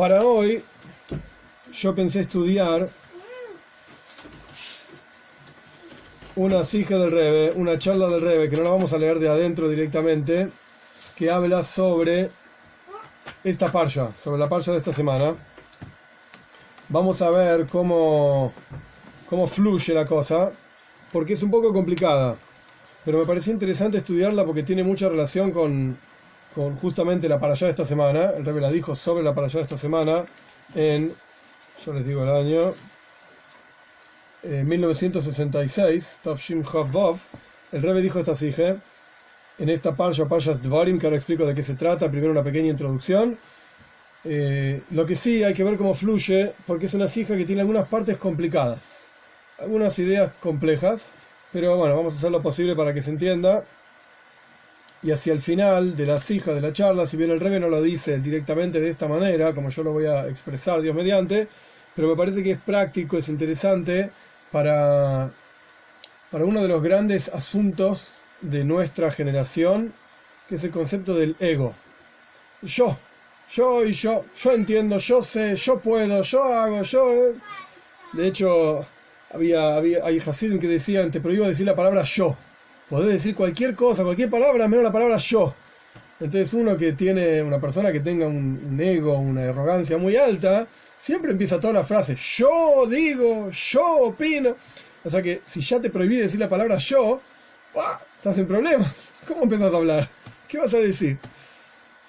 Para hoy yo pensé estudiar una sija del Rebbe, una charla del Rebbe, que no la vamos a leer de adentro directamente, que habla sobre esta parsha, sobre la parsha de esta semana. Vamos a ver cómo fluye la cosa, porque es un poco complicada, pero me pareció interesante estudiarla porque tiene mucha relación con justamente la parashá de esta semana. El Rebbe la dijo sobre la parashá de esta semana en, yo les digo el año, 1966, Tafshim Chav Vav. El Rebbe dijo esta sija en esta parsha, Parshas Dvarim, que ahora explico de qué se trata. Primero una pequeña introducción. Lo que sí hay que ver cómo fluye, porque es una sija que tiene algunas partes complicadas, algunas ideas complejas, pero bueno, vamos a hacer lo posible para que se entienda. Y hacia el final de la sija, de la charla, si bien el Rebbe no lo dice directamente de esta manera, como yo lo voy a expresar, Dios mediante, pero me parece que es práctico, es interesante para uno de los grandes asuntos de nuestra generación, que es el concepto del ego. Yo entiendo, yo sé, yo puedo, yo hago, yo... De hecho, hay hasidim que decían, te prohíbo decir la palabra yo. Podés decir cualquier cosa, cualquier palabra, menos la palabra yo. Entonces una persona que tenga un ego, una arrogancia muy alta, siempre empieza toda la frase, yo digo, yo opino. O sea que si ya te prohibí decir la palabra yo, estás en problemas. ¿Cómo empezás a hablar? ¿Qué vas a decir?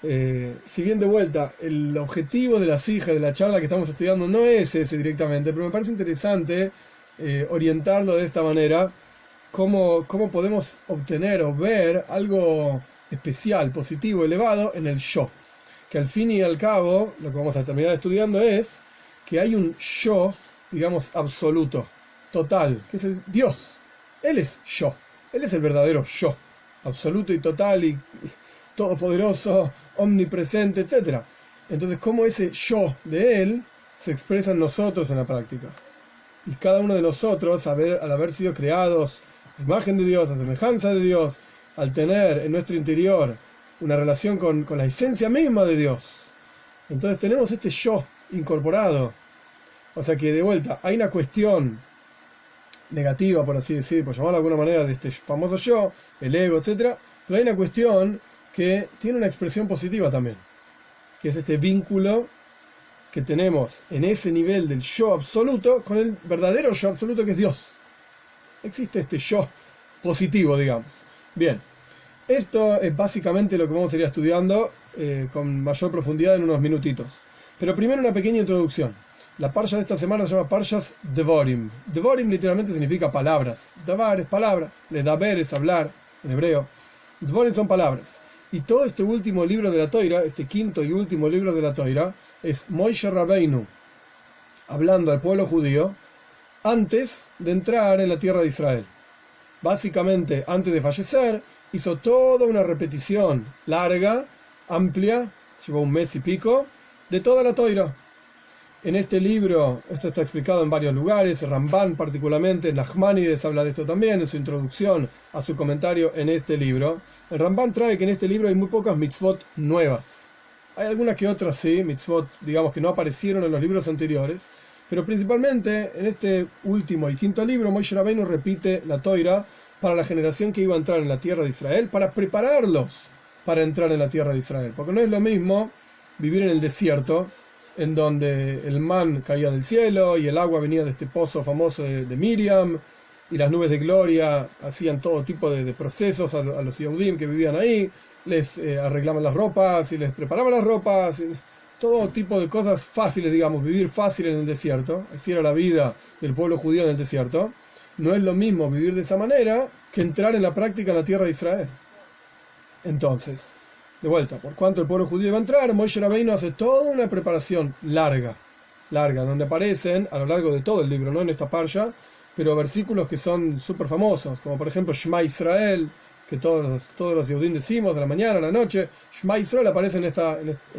Si bien de vuelta, el objetivo de la sija, de la charla que estamos estudiando no es ese directamente, pero me parece interesante orientarlo de esta manera. ¿Cómo podemos obtener o ver algo especial, positivo, elevado en el yo? Que al fin y al cabo, lo que vamos a terminar estudiando es que hay un yo, digamos, absoluto, total, que es el Dios. Él es yo, Él es el verdadero yo, absoluto y total y todopoderoso, omnipresente, etc. Entonces, ¿cómo ese yo de Él se expresa en nosotros en la práctica? Y cada uno de nosotros, al haber sido creados a imagen de Dios, a semejanza de Dios, al tener en nuestro interior una relación con la esencia misma de Dios, entonces tenemos este yo incorporado. O sea que de vuelta hay una cuestión negativa, por así decir, por llamarlo de alguna manera, de este famoso yo, el ego, etc. Pero hay una cuestión que tiene una expresión positiva también, que es este vínculo que tenemos en ese nivel del yo absoluto con el verdadero yo absoluto, que es Dios. Existe este yo positivo, digamos. Bien, esto es básicamente lo que vamos a ir estudiando con mayor profundidad en unos minutitos. Pero primero una pequeña introducción. La parsha de esta semana se llama Parshas Devorim. Devorim literalmente significa palabras. Davar es palabra, ledaber es hablar en hebreo. Devorim son palabras. Y todo este último libro de la Toira, este quinto y último libro de la Toira, es Moshe Rabbeinu hablando al pueblo judío antes de entrar en la tierra de Israel. Básicamente, antes de fallecer, hizo toda una repetición larga, amplia, llevó un mes y pico, de toda la Toira. En este libro, esto está explicado en varios lugares, Ramban particularmente, Nachmanides habla de esto también en su introducción a su comentario en este libro. El Ramban trae que en este libro hay muy pocas mitzvot nuevas. Hay algunas que otras sí, mitzvot, digamos, que no aparecieron en los libros anteriores, pero principalmente en este último y quinto libro, Moshe Rabbeinu repite la Toira para la generación que iba a entrar en la tierra de Israel, para prepararlos para entrar en la tierra de Israel. Porque no es lo mismo vivir en el desierto, en donde el man caía del cielo y el agua venía de este pozo famoso de Miriam, y las nubes de gloria hacían todo tipo de procesos a los Yehudim que vivían ahí, les arreglaban las ropas y les preparaban las ropas, todo tipo de cosas fáciles, digamos, vivir fácil en el desierto. Así era la vida del pueblo judío en el desierto. No es lo mismo vivir de esa manera que entrar en la práctica en la tierra de Israel. Entonces, de vuelta, por cuanto el pueblo judío iba a entrar, Moshe Rabbeinu hace toda una preparación larga, donde aparecen a lo largo de todo el libro, no en esta parsha, pero versículos que son súper famosos, como por ejemplo Shema Israel, que todos los Yehudim decimos de la mañana a la noche. Shema Israel aparece en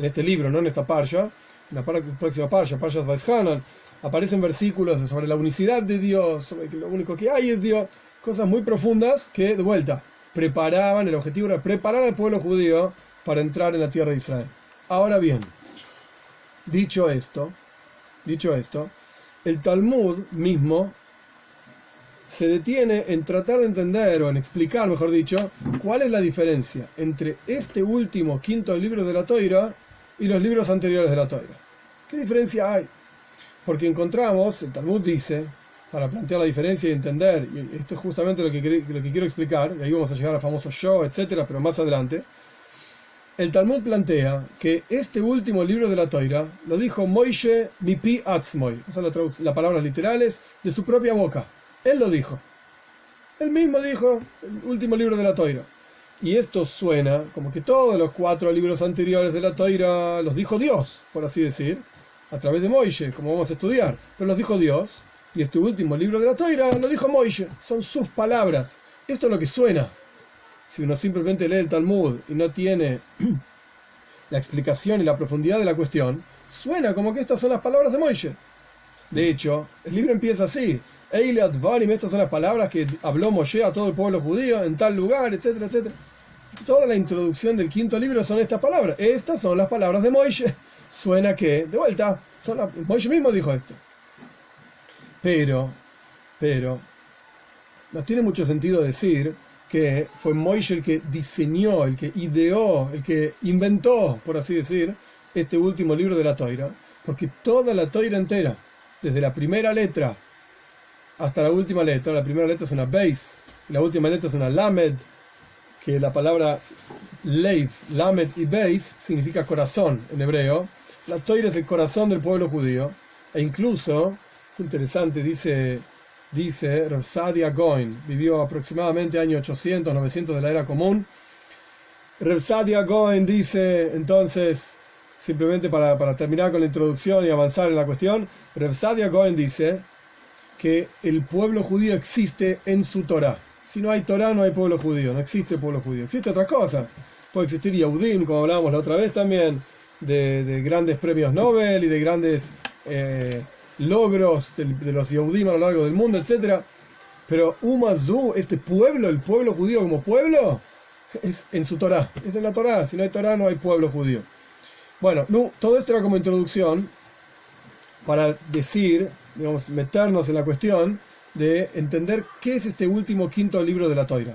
este libro, no en esta parsha, en la próxima parsha, Parshas Vaishanan, aparecen versículos sobre la unicidad de Dios, sobre que lo único que hay es Dios, cosas muy profundas que, de vuelta, el objetivo era preparar al pueblo judío para entrar en la tierra de Israel. Ahora bien, Dicho esto, el Talmud mismo se detiene en tratar de entender, o en explicar, mejor dicho, cuál es la diferencia entre este último quinto libro de la Toira y los libros anteriores de la Toira. ¿Qué diferencia hay? Porque encontramos, el Talmud dice, para plantear la diferencia y entender, y esto es justamente lo que quiero explicar, y ahí vamos a llegar al famoso yo, etcétera, pero más adelante, el Talmud plantea que este último libro de la Toira lo dijo Moishe mipi atzmoi, esas son las palabras literales, de su propia boca. Él lo dijo. Él mismo dijo el último libro de la Toira. Y esto suena como que todos los 4 libros anteriores de la Toira los dijo Dios, por así decir, a través de Moishe, como vamos a estudiar. Pero los dijo Dios, y este último libro de la Toira lo dijo Moishe. Son sus palabras. Esto es lo que suena. Si uno simplemente lee el Talmud y no tiene la explicación y la profundidad de la cuestión, suena como que estas son las palabras de Moishe. De hecho, el libro empieza así. Eile Advarim, estas son las palabras que habló Moshe a todo el pueblo judío en tal lugar, etcétera, etcétera. Toda la introducción del quinto libro son estas palabras. Estas son las palabras de Moshe. Suena que, de vuelta, Moshe mismo dijo esto. Pero, no tiene mucho sentido decir que fue Moshe el que diseñó, el que ideó, el que inventó, por así decir, este último libro de la Toira. Porque toda la Toira entera, desde la primera letra hasta la última letra. La primera letra es una Beis, la última letra es una Lamed, que la palabra Lev, Lamed y Beis significa corazón en hebreo. La Toira es el corazón del pueblo judío. E incluso, interesante, dice Rav Sadia Gaon, vivió aproximadamente año 800, 900 de la era común. Rav Sadia Gaon dice, entonces, simplemente para terminar con la introducción y avanzar en la cuestión, Rav Sadia Gaon dice que el pueblo judío existe en su Torá. Si no hay Torá, no hay pueblo judío, no existe pueblo judío. Existen otras cosas. Puede existir Yehudim, como hablábamos la otra vez también, de grandes premios Nobel y de grandes logros de los Yehudim a lo largo del mundo, etc. Pero Umazú, este pueblo, el pueblo judío como pueblo, es en su Torá. Es en la Torá. Si no hay Torá, no hay pueblo judío. Bueno, todo esto era como introducción para decir, digamos, meternos en la cuestión de entender qué es este último quinto libro de la Toira.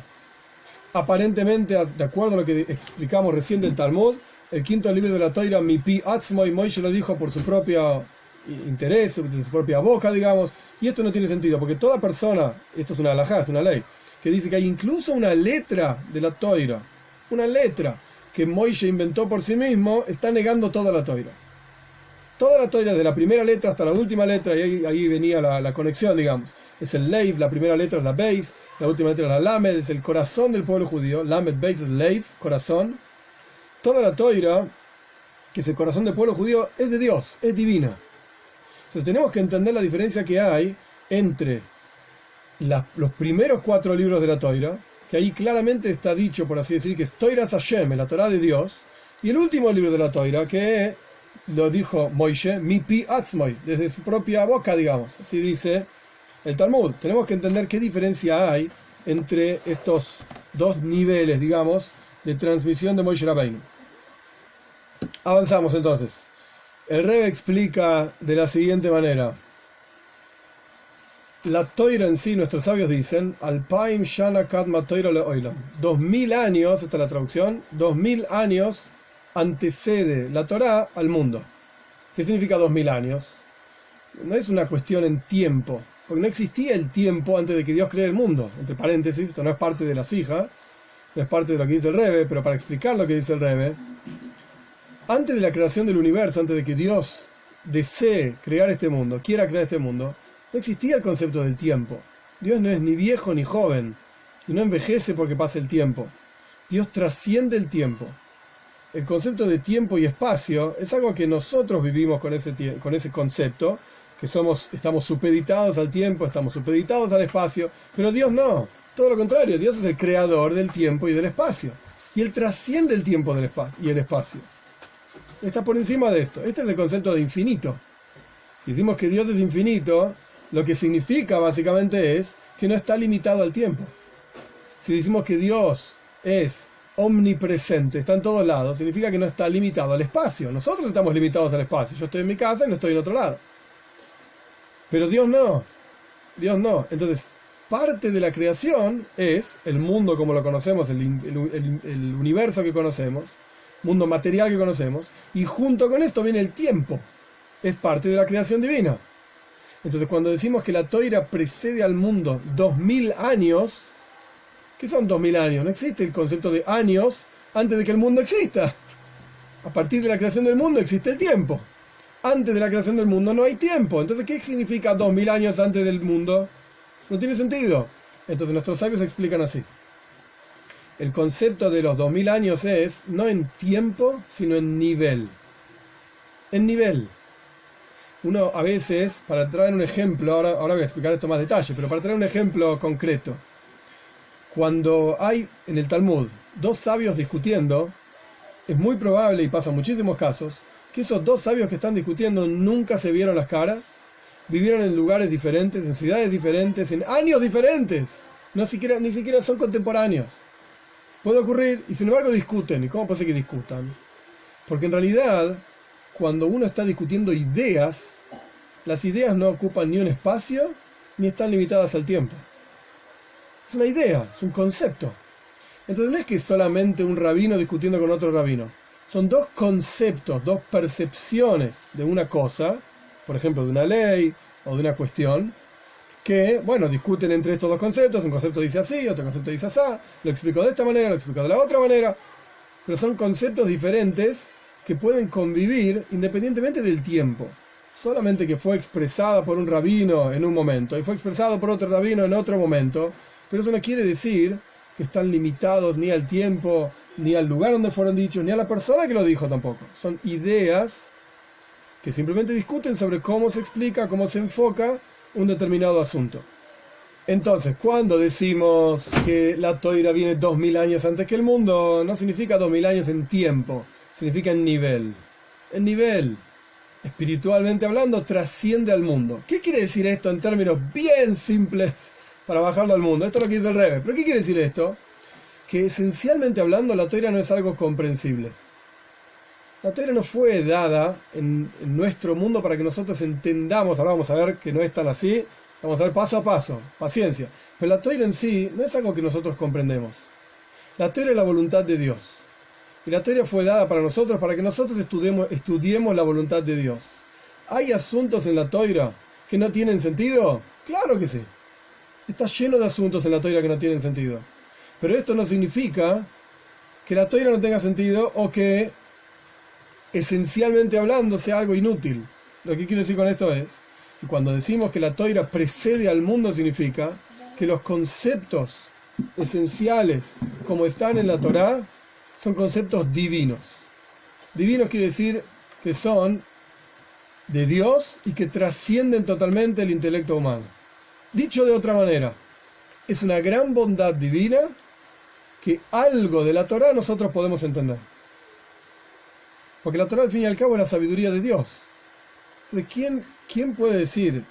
Aparentemente, de acuerdo a lo que explicamos recién del Talmud, el quinto libro de la Toira, Mipi Atzmoi, Moishe lo dijo por su propio interés, de su propia boca, digamos, y esto no tiene sentido, porque toda persona, esto es una halajá, es una ley, que dice que hay incluso una letra de la Toira, una letra que Moishe inventó por sí mismo, está negando toda la Toira. Toda la Toira, de la primera letra hasta la última letra, y ahí venía la conexión, digamos. Es el Leiv, la primera letra es la Beis, la última letra es la Lamed, es el corazón del pueblo judío. Lamed, Beis es Leiv, corazón. Toda la Toira, que es el corazón del pueblo judío, es de Dios, es divina. Entonces tenemos que entender la diferencia que hay entre los primeros 4 libros de la Toira, que ahí claramente está dicho, por así decir, que es Toiras Hashem, la Torá de Dios, y el último libro de la Toira, que lo dijo Moishe, Mipi Atzmoi, desde su propia boca, digamos. Así dice el Talmud. Tenemos que entender qué diferencia hay entre estos dos niveles, digamos, de transmisión de Moishe Rabbeinu. Avanzamos entonces. El Rebbe explica de la siguiente manera. La Toira en sí, nuestros sabios dicen, Alpaim Shana Kadma Toira Le Oilam. 2000 años, esta es la traducción, 2000 años antecede la Torá al mundo. ¿Qué significa 2000 años? No es una cuestión en tiempo, porque no existía el tiempo antes de que Dios creara el mundo. Entre paréntesis, esto no es parte de la sija, no es parte de lo que dice el Rebbe, pero para explicar lo que dice el Rebbe, antes de la creación del universo, antes de que Dios desee crear este mundo, quiera crear este mundo, no existía el concepto del tiempo. Dios no es ni viejo ni joven, y no envejece porque pasa el tiempo. Dios trasciende el tiempo. El concepto de tiempo y espacio es algo que nosotros vivimos con ese concepto, que estamos supeditados al tiempo, estamos supeditados al espacio, pero Dios no, todo lo contrario, Dios es el creador del tiempo y del espacio, y Él trasciende el tiempo y el espacio. Está por encima de esto. Este es el concepto de infinito. Si decimos que Dios es infinito, lo que significa básicamente es que no está limitado al tiempo. Si decimos que Dios es omnipresente, está en todos lados, significa que no está limitado al espacio. Nosotros estamos limitados al espacio. Yo estoy en mi casa y no estoy en otro lado. Pero Dios no. Dios no. Entonces, parte de la creación es el mundo como lo conocemos, el universo que conocemos, mundo material que conocemos, y junto con esto viene el tiempo. Es parte de la creación divina. Entonces, cuando decimos que la Toira precede al mundo 2000 años, ¿qué son 2000 años? No existe el concepto de años antes de que el mundo exista. A partir de la creación del mundo existe el tiempo. Antes de la creación del mundo no hay tiempo. Entonces, ¿qué significa 2000 años antes del mundo? No tiene sentido. Entonces, nuestros sabios explican así. El concepto de los 2000 años es no en tiempo, sino en nivel. En nivel. Uno a veces, para traer un ejemplo, ahora voy a explicar esto más detalle, pero para traer un ejemplo concreto. Cuando hay en el Talmud dos sabios discutiendo, es muy probable, y pasa en muchísimos casos, que esos dos sabios que están discutiendo nunca se vieron las caras, vivieron en lugares diferentes, en ciudades diferentes, en años diferentes, ni siquiera son contemporáneos. Puede ocurrir, y sin embargo discuten. ¿Y cómo puede ser que discutan? Porque en realidad, cuando uno está discutiendo ideas, las ideas no ocupan ni un espacio, ni están limitadas al tiempo. Es una idea, es un concepto. Entonces no es que es solamente un rabino discutiendo con otro rabino. Son dos conceptos, dos percepciones de una cosa, por ejemplo, de una ley o de una cuestión, que, bueno, discuten entre estos dos conceptos. Un concepto dice así, otro concepto dice así, lo explico de esta manera, lo explico de la otra manera, pero son conceptos diferentes que pueden convivir independientemente del tiempo. Solamente que fue expresada por un rabino en un momento y fue expresado por otro rabino en otro momento, pero eso no quiere decir que están limitados ni al tiempo, ni al lugar donde fueron dichos, ni a la persona que lo dijo tampoco. Son ideas que simplemente discuten sobre cómo se explica, cómo se enfoca un determinado asunto. Entonces, cuando decimos que la Toira viene 2000 años antes que el mundo, no significa 2000 años en tiempo, significa en nivel. En nivel, espiritualmente hablando, trasciende al mundo. ¿Qué quiere decir esto en términos bien simples para bajarlo al mundo? Esto es lo que dice el Rebbe. ¿Pero qué quiere decir esto? Que esencialmente hablando, la Toira no es algo comprensible. La Toira no fue dada en nuestro mundo para que nosotros entendamos. Ahora vamos a ver que no es tan así. Vamos a ver paso a paso, paciencia. Pero la Toira en sí no es algo que nosotros comprendemos. La Toira es la voluntad de Dios. Y la Toira fue dada para nosotros, para que nosotros estudiemos la voluntad de Dios. ¿Hay asuntos en la Toira que no tienen sentido? Claro que sí. Está lleno de asuntos en la Toira que no tienen sentido. Pero esto no significa que la Toira no tenga sentido o que, esencialmente hablando, sea algo inútil. Lo que quiero decir con esto es que cuando decimos que la Toira precede al mundo, significa que los conceptos esenciales como están en la Torá son conceptos divinos. Divinos quiere decir que son de Dios y que trascienden totalmente el intelecto humano. Dicho de otra manera, es una gran bondad divina que algo de la Torá nosotros podemos entender. Porque la Torá, al fin y al cabo, es la sabiduría de Dios. Entonces, ¿quién puede decir,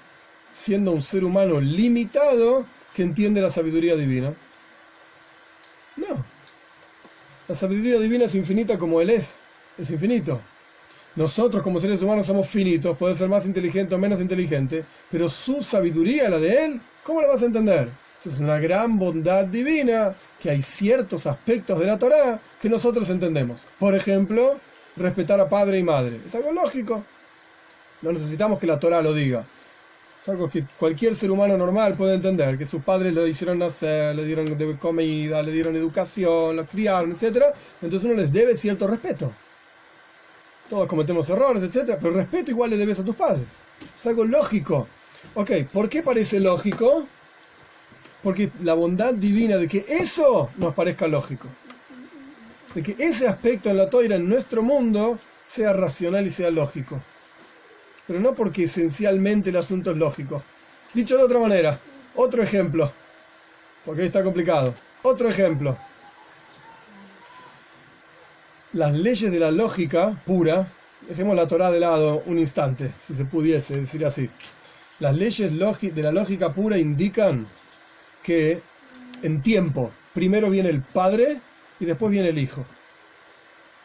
siendo un ser humano limitado, que entiende la sabiduría divina? No. La sabiduría divina es infinita como Él es infinito. Nosotros como seres humanos somos finitos, puede ser más inteligente o menos inteligente, pero su sabiduría, la de Él, ¿cómo la vas a entender? Es una gran bondad divina que hay ciertos aspectos de la Torá que nosotros entendemos. Por ejemplo, respetar a padre y madre. Es algo lógico. No necesitamos que la Torá lo diga. Es algo que cualquier ser humano normal puede entender, que sus padres lo hicieron nacer, le dieron de comida, le dieron educación, lo criaron, etc. Entonces uno les debe cierto respeto. Todos cometemos errores, etc. Pero respeto igual le debes a tus padres. Es algo lógico. Ok, ¿por qué parece lógico? Porque la bondad divina de que eso nos parezca lógico. De que ese aspecto en la Toira, en nuestro mundo, sea racional y sea lógico. Pero no porque esencialmente el asunto es lógico. Dicho de otra manera, otro ejemplo. Porque ahí está complicado. Otro ejemplo. Las leyes de la lógica pura, dejemos la Torá de lado un instante, si se pudiese decir así. Las leyes de la lógica pura indican que en tiempo primero viene el padre y después viene el hijo.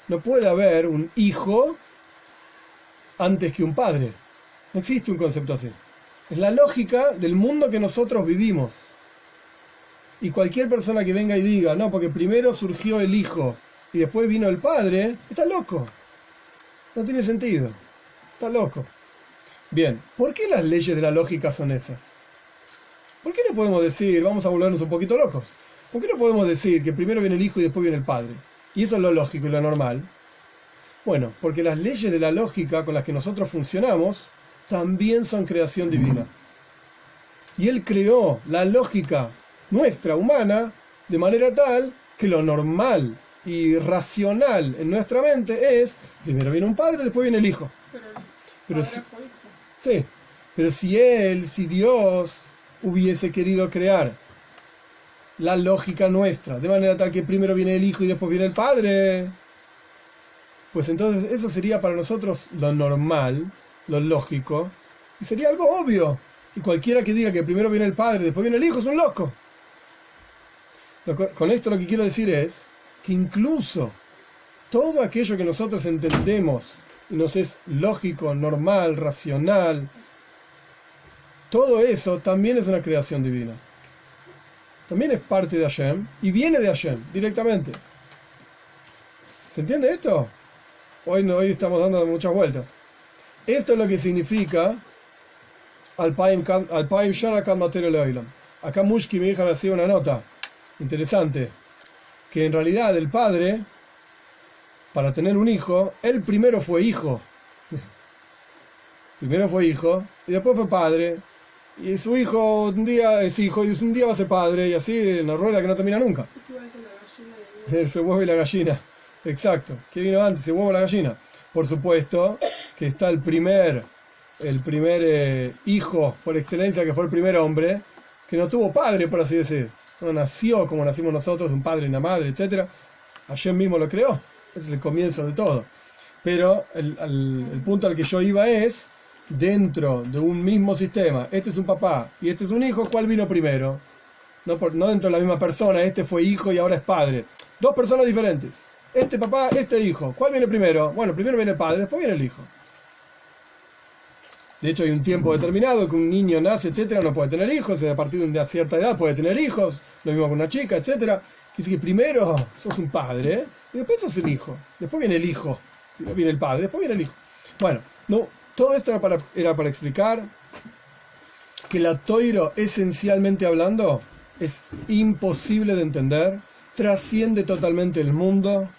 No puede haber un hijo antes que un padre. No existe un concepto así. Es la lógica del mundo que nosotros vivimos. Y cualquier persona que venga y diga, no, porque primero surgió el hijo y después vino el padre, está loco. No tiene sentido. Está loco. Bien, ¿por qué las leyes de la lógica son esas? ¿Por qué no podemos decir, vamos a volvernos un poquito locos? ¿Por qué no podemos decir que primero viene el hijo y después viene el padre? Y eso es lo lógico y lo normal. Bueno, porque las leyes de la lógica con las que nosotros funcionamos también son creación divina. Y Él creó la lógica nuestra, humana, de manera tal que lo normal y racional en nuestra mente es, primero viene un padre, después viene el hijo. Pero sí, pero si Dios hubiese querido crear la lógica nuestra, de manera tal que primero viene el hijo y después viene el padre, pues entonces eso sería para nosotros lo normal, lo lógico, y sería algo obvio. Y cualquiera que diga que primero viene el padre y después viene el hijo es un loco. Con esto lo que quiero decir es que incluso todo aquello que nosotros entendemos y nos es lógico, normal, racional, todo eso también es una creación divina. También es parte de Hashem y viene de Hashem directamente. ¿Se entiende esto? Hoy estamos dando muchas vueltas. Esto es lo que significa Alpaim Shana Kan Matero Leolam. Acá Mushki, mi hija, me hacía una nota interesante, que en realidad el padre, para tener un hijo, él primero fue hijo. Primero fue hijo y después fue padre. Y su hijo un día es hijo y un día va a ser padre, y así en la rueda que no termina nunca. Se huevo y la gallina. Exacto. ¿Qué vino antes? Se huevo o la gallina. Por supuesto que está el primer hijo por excelencia, que fue el primer hombre, que no tuvo padre, por así decir. No nació como nacimos nosotros, un padre y una madre, etc. Hashem mismo lo creó. Ese es el comienzo de todo. Pero el punto al que yo iba es, dentro de un mismo sistema, este es un papá y este es un hijo, ¿cuál vino primero? No dentro de la misma persona, este fue hijo y ahora es padre. Dos personas diferentes. Este papá, este hijo. ¿Cuál viene primero? Bueno, primero viene el padre, después viene el hijo. De hecho, hay un tiempo determinado que un niño nace, etcétera, no puede tener hijos, y a partir de una cierta edad puede tener hijos, lo mismo con una chica, etcétera. Quiere decir que primero sos un padre, y después sos un hijo. Después viene el hijo, viene el padre, después viene el hijo. Bueno, no, todo esto era para explicar que la Toiro, esencialmente hablando, es imposible de entender, trasciende totalmente el mundo,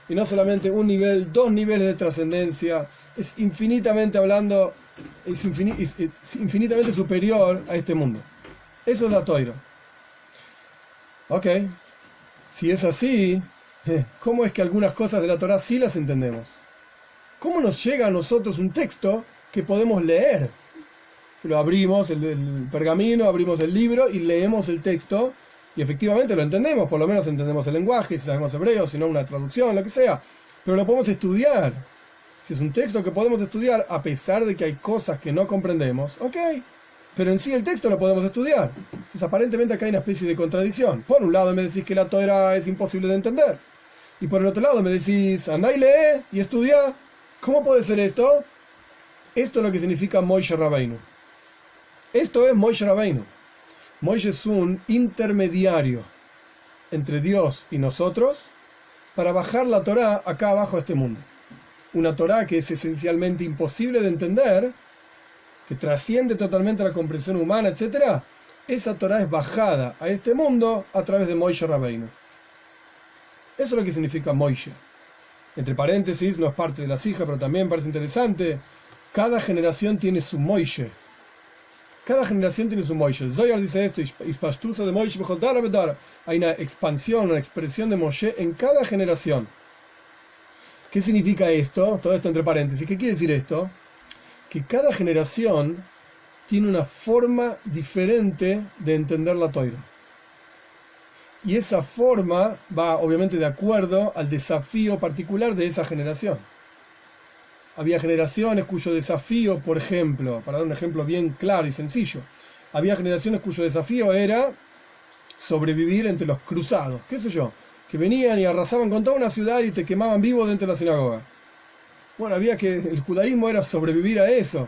y no solamente un nivel, dos niveles de trascendencia, es infinitamente hablando, es infinitamente superior a este mundo. Eso es la Toiro. Ok, si es así, ¿cómo es que algunas cosas de la Torá sí las entendemos? ¿Cómo nos llega a nosotros un texto que podemos leer? Lo abrimos, el pergamino, abrimos el libro y leemos el texto y efectivamente lo entendemos, por lo menos entendemos el lenguaje, si sabemos hebreo, si no una traducción, lo que sea, pero lo podemos estudiar. Si es un texto que podemos estudiar, a pesar de que hay cosas que no comprendemos, ok, pero en sí el texto lo podemos estudiar. Entonces aparentemente acá hay una especie de contradicción. Por un lado me decís que la Torá es imposible de entender, y por el otro lado me decís, andá y lee y estudia. ¿Cómo puede ser esto? Esto es lo que significa Moshe Rabbeinu. Esto es Moshe Rabbeinu. Moshe es un intermediario entre Dios y nosotros para bajar la Torá acá abajo a este mundo. Una Torá que es esencialmente imposible de entender, que trasciende totalmente la comprensión humana, etc. Esa Torá es bajada a este mundo a través de Moshe Rabbeinu. Eso es lo que significa Moshe. Entre paréntesis, no es parte de la sija, pero también parece interesante. Cada generación tiene su Moshe. Cada generación tiene su Moshe. Zohar dice esto, de Moshe, hay una expansión, una expresión de Moshe en cada generación. ¿Qué significa esto? Todo esto entre paréntesis. ¿Qué quiere decir esto? Que cada generación tiene una forma diferente de entender la Torá. Y esa forma va obviamente de acuerdo al desafío particular de esa generación. Había generaciones cuyo desafío, por ejemplo, para dar un ejemplo bien claro y sencillo, había generaciones cuyo desafío era sobrevivir entre los cruzados, qué sé yo, que venían y arrasaban con toda una ciudad y te quemaban vivo dentro de la sinagoga. Bueno, el judaísmo era sobrevivir a eso.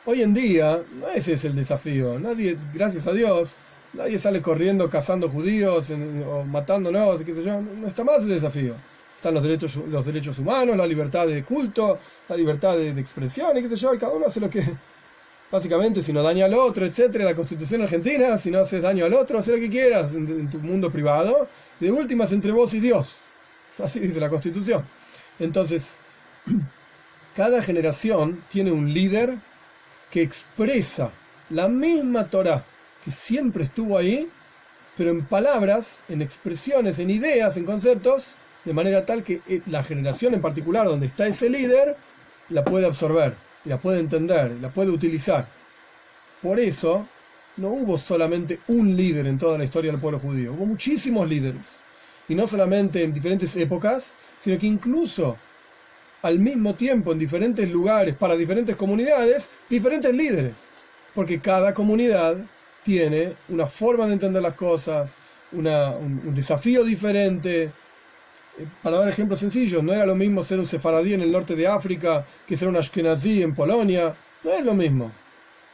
Hoy en día, no ese es el desafío. Nadie, gracias a Dios, nadie sale corriendo cazando judíos o matándonos, qué sé yo. No está más ese desafío. Están los derechos humanos, la libertad de culto, la libertad de expresión y qué sé yo, y cada uno hace lo que... Básicamente, si no daña al otro, etcétera, la Constitución argentina, si no haces daño al otro, haz lo que quieras en tu mundo privado. De últimas, entre vos y Dios. Así dice la Constitución. Entonces, cada generación tiene un líder que expresa la misma Torá que siempre estuvo ahí, pero en palabras, en expresiones, en ideas, en conceptos, de manera tal que la generación en particular donde está ese líder la puede absorber, la puede entender, la puede utilizar. Por eso no hubo solamente un líder en toda la historia del pueblo judío, hubo muchísimos líderes, y no solamente en diferentes épocas, sino que incluso al mismo tiempo en diferentes lugares, para diferentes comunidades, diferentes líderes, porque cada comunidad tiene una forma de entender las cosas, un desafío diferente. Para dar ejemplos sencillos, no era lo mismo ser un sefaradí en el norte de África que ser un ashkenazí en Polonia, no es lo mismo.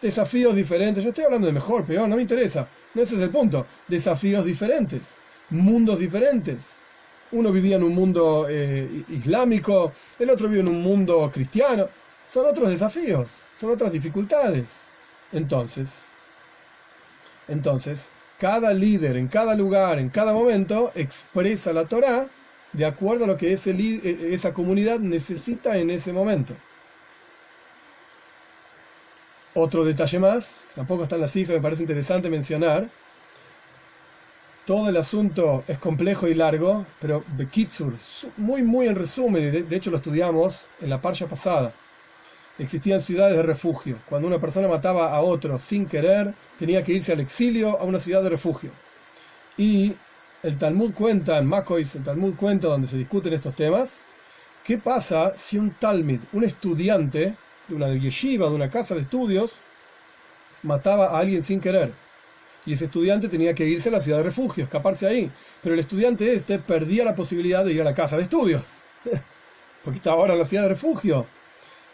Desafíos diferentes, yo estoy hablando de mejor, peor, no me interesa, no ese es el punto. Desafíos diferentes, mundos diferentes. Uno vivía en un mundo islámico, el otro vive en un mundo cristiano. Son otros desafíos, son otras dificultades. Entonces, cada líder en cada lugar, en cada momento, expresa la Torá de acuerdo a lo que esa comunidad necesita en ese momento. Otro detalle más, tampoco está en la cifra, me parece interesante mencionar. Todo el asunto es complejo y largo, pero Bekitsur, muy en resumen, y de hecho lo estudiamos en la parsha pasada. Existían ciudades de refugio. Cuando una persona mataba a otro sin querer, tenía que irse al exilio a una ciudad de refugio. Y el Talmud cuenta, en Makois, el Talmud cuenta donde se discuten estos temas, ¿qué pasa si un talmid, un estudiante de una yeshiva, de una casa de estudios, mataba a alguien sin querer? Y ese estudiante tenía que irse a la ciudad de refugio, escaparse ahí. Pero el estudiante perdía la posibilidad de ir a la casa de estudios, porque estaba ahora en la ciudad de refugio.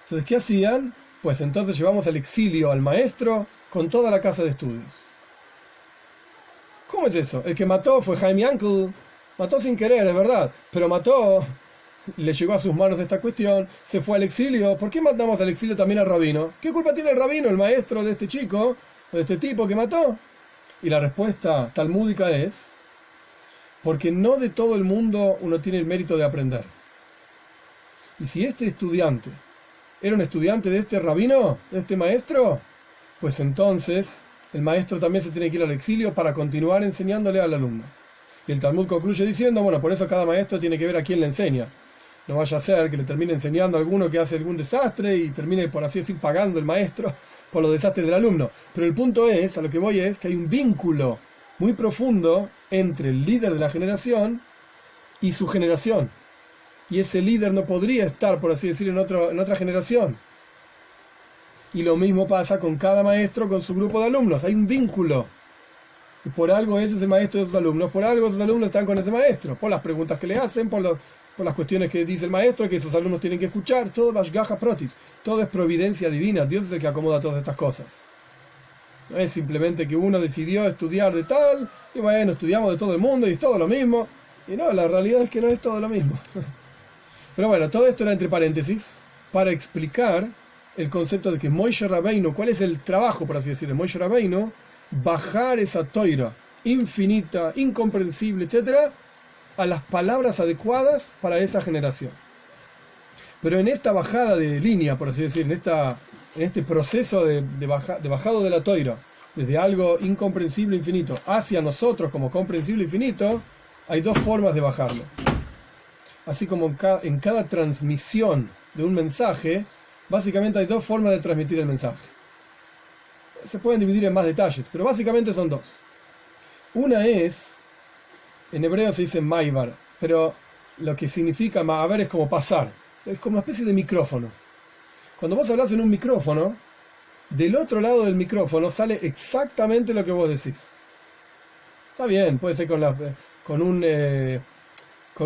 Entonces, ¿qué hacían? Pues entonces llevamos al exilio al maestro con toda la casa de estudios. ¿Cómo es eso? El que mató fue Jaime Yankel. Mató sin querer, es verdad, pero mató, le llegó a sus manos esta cuestión, se fue al exilio. ¿Por qué mandamos al exilio también al rabino? ¿Qué culpa tiene el rabino, el maestro de este chico, de este tipo que mató? Y la respuesta talmúdica es, porque no de todo el mundo uno tiene el mérito de aprender. Y si este estudiante era un estudiante de este rabino, de este maestro, pues entonces el maestro también se tiene que ir al exilio para continuar enseñándole al alumno. Y el Talmud concluye diciendo, bueno, por eso cada maestro tiene que ver a quién le enseña. No vaya a ser que le termine enseñando a alguno que hace algún desastre y termine, por así decir, pagando el maestro por los desastres del alumno. Pero el punto es, a lo que voy es, que hay un vínculo muy profundo entre el líder de la generación y su generación. Y ese líder no podría estar, por así decir, en otra generación. Y lo mismo pasa con cada maestro, con su grupo de alumnos. Hay un vínculo. Y por algo es ese maestro de sus alumnos, por algo esos alumnos están con ese maestro. Por las preguntas que le hacen, por las cuestiones que dice el maestro, que esos alumnos tienen que escuchar. Todo Vashgaha Protis. Todo es providencia divina. Dios es el que acomoda todas estas cosas. No es simplemente que uno decidió estudiar de tal, y bueno, estudiamos de todo el mundo y es todo lo mismo. Y no, la realidad es que no es todo lo mismo. Pero bueno, todo esto era entre paréntesis para explicar el concepto de que Moshe Rabbeinu, ¿cuál es el trabajo, por así decirlo? Moshe Rabbeinu, bajar esa toira infinita, incomprensible, etcétera, a las palabras adecuadas para esa generación. Pero en esta bajada de línea, por así decir, en este proceso de bajado de la toira, desde algo incomprensible infinito hacia nosotros como comprensible infinito, hay dos formas de bajarlo. Así como en cada transmisión de un mensaje, básicamente hay dos formas de transmitir el mensaje. Se pueden dividir en más detalles, pero básicamente son dos. Una es, en hebreo se dice maivar, pero lo que significa ma'aver es como pasar. Es como una especie de micrófono. Cuando vos hablas en un micrófono, del otro lado del micrófono sale exactamente lo que vos decís. Está bien, puede ser con con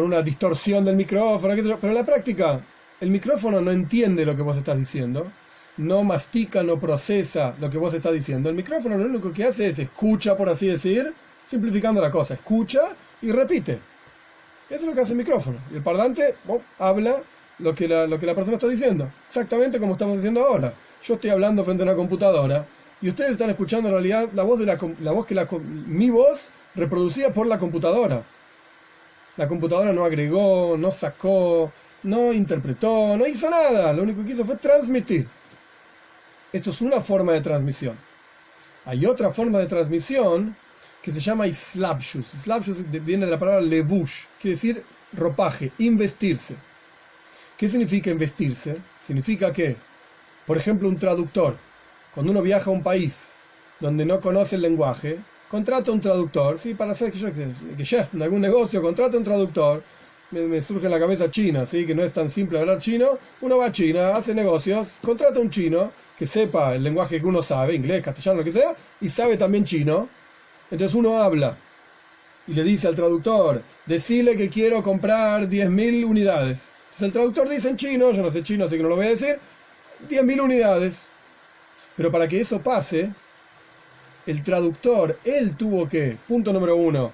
una distorsión del micrófono, qué sé yo. Pero en la práctica el micrófono no entiende lo que vos estás diciendo, no mastica, no procesa lo que vos estás diciendo. El micrófono lo único que hace es escucha, por así decir, simplificando la cosa, escucha y repite. Eso es lo que hace el micrófono. Y el parlante habla lo que la persona está diciendo, exactamente como estamos diciendo ahora. Yo estoy hablando frente a una computadora y ustedes están escuchando en realidad mi voz reproducida por la computadora. La computadora no agregó, no sacó, no interpretó, no hizo nada. Lo único que hizo fue transmitir. Esto es una forma de transmisión. Hay otra forma de transmisión que se llama islabshus. Islabshus viene de la palabra levush, quiere decir ropaje, investirse. ¿Qué significa investirse? Significa que, por ejemplo, un traductor, cuando uno viaja a un país donde no conoce el lenguaje, contrata un traductor, ¿sí? Para hacer que chef en algún negocio, contrata un traductor. Me surge en la cabeza China, ¿sí? Que no es tan simple hablar chino. Uno va a China, hace negocios, contrata un chino que sepa el lenguaje que uno sabe, inglés, castellano, lo que sea, y sabe también chino. Entonces uno habla y le dice al traductor, decile que quiero comprar 10.000 unidades. Entonces el traductor dice en chino, yo no sé chino, así que no lo voy a decir, 10.000 unidades. Pero para que eso pase, el traductor, él tuvo que, punto número 1,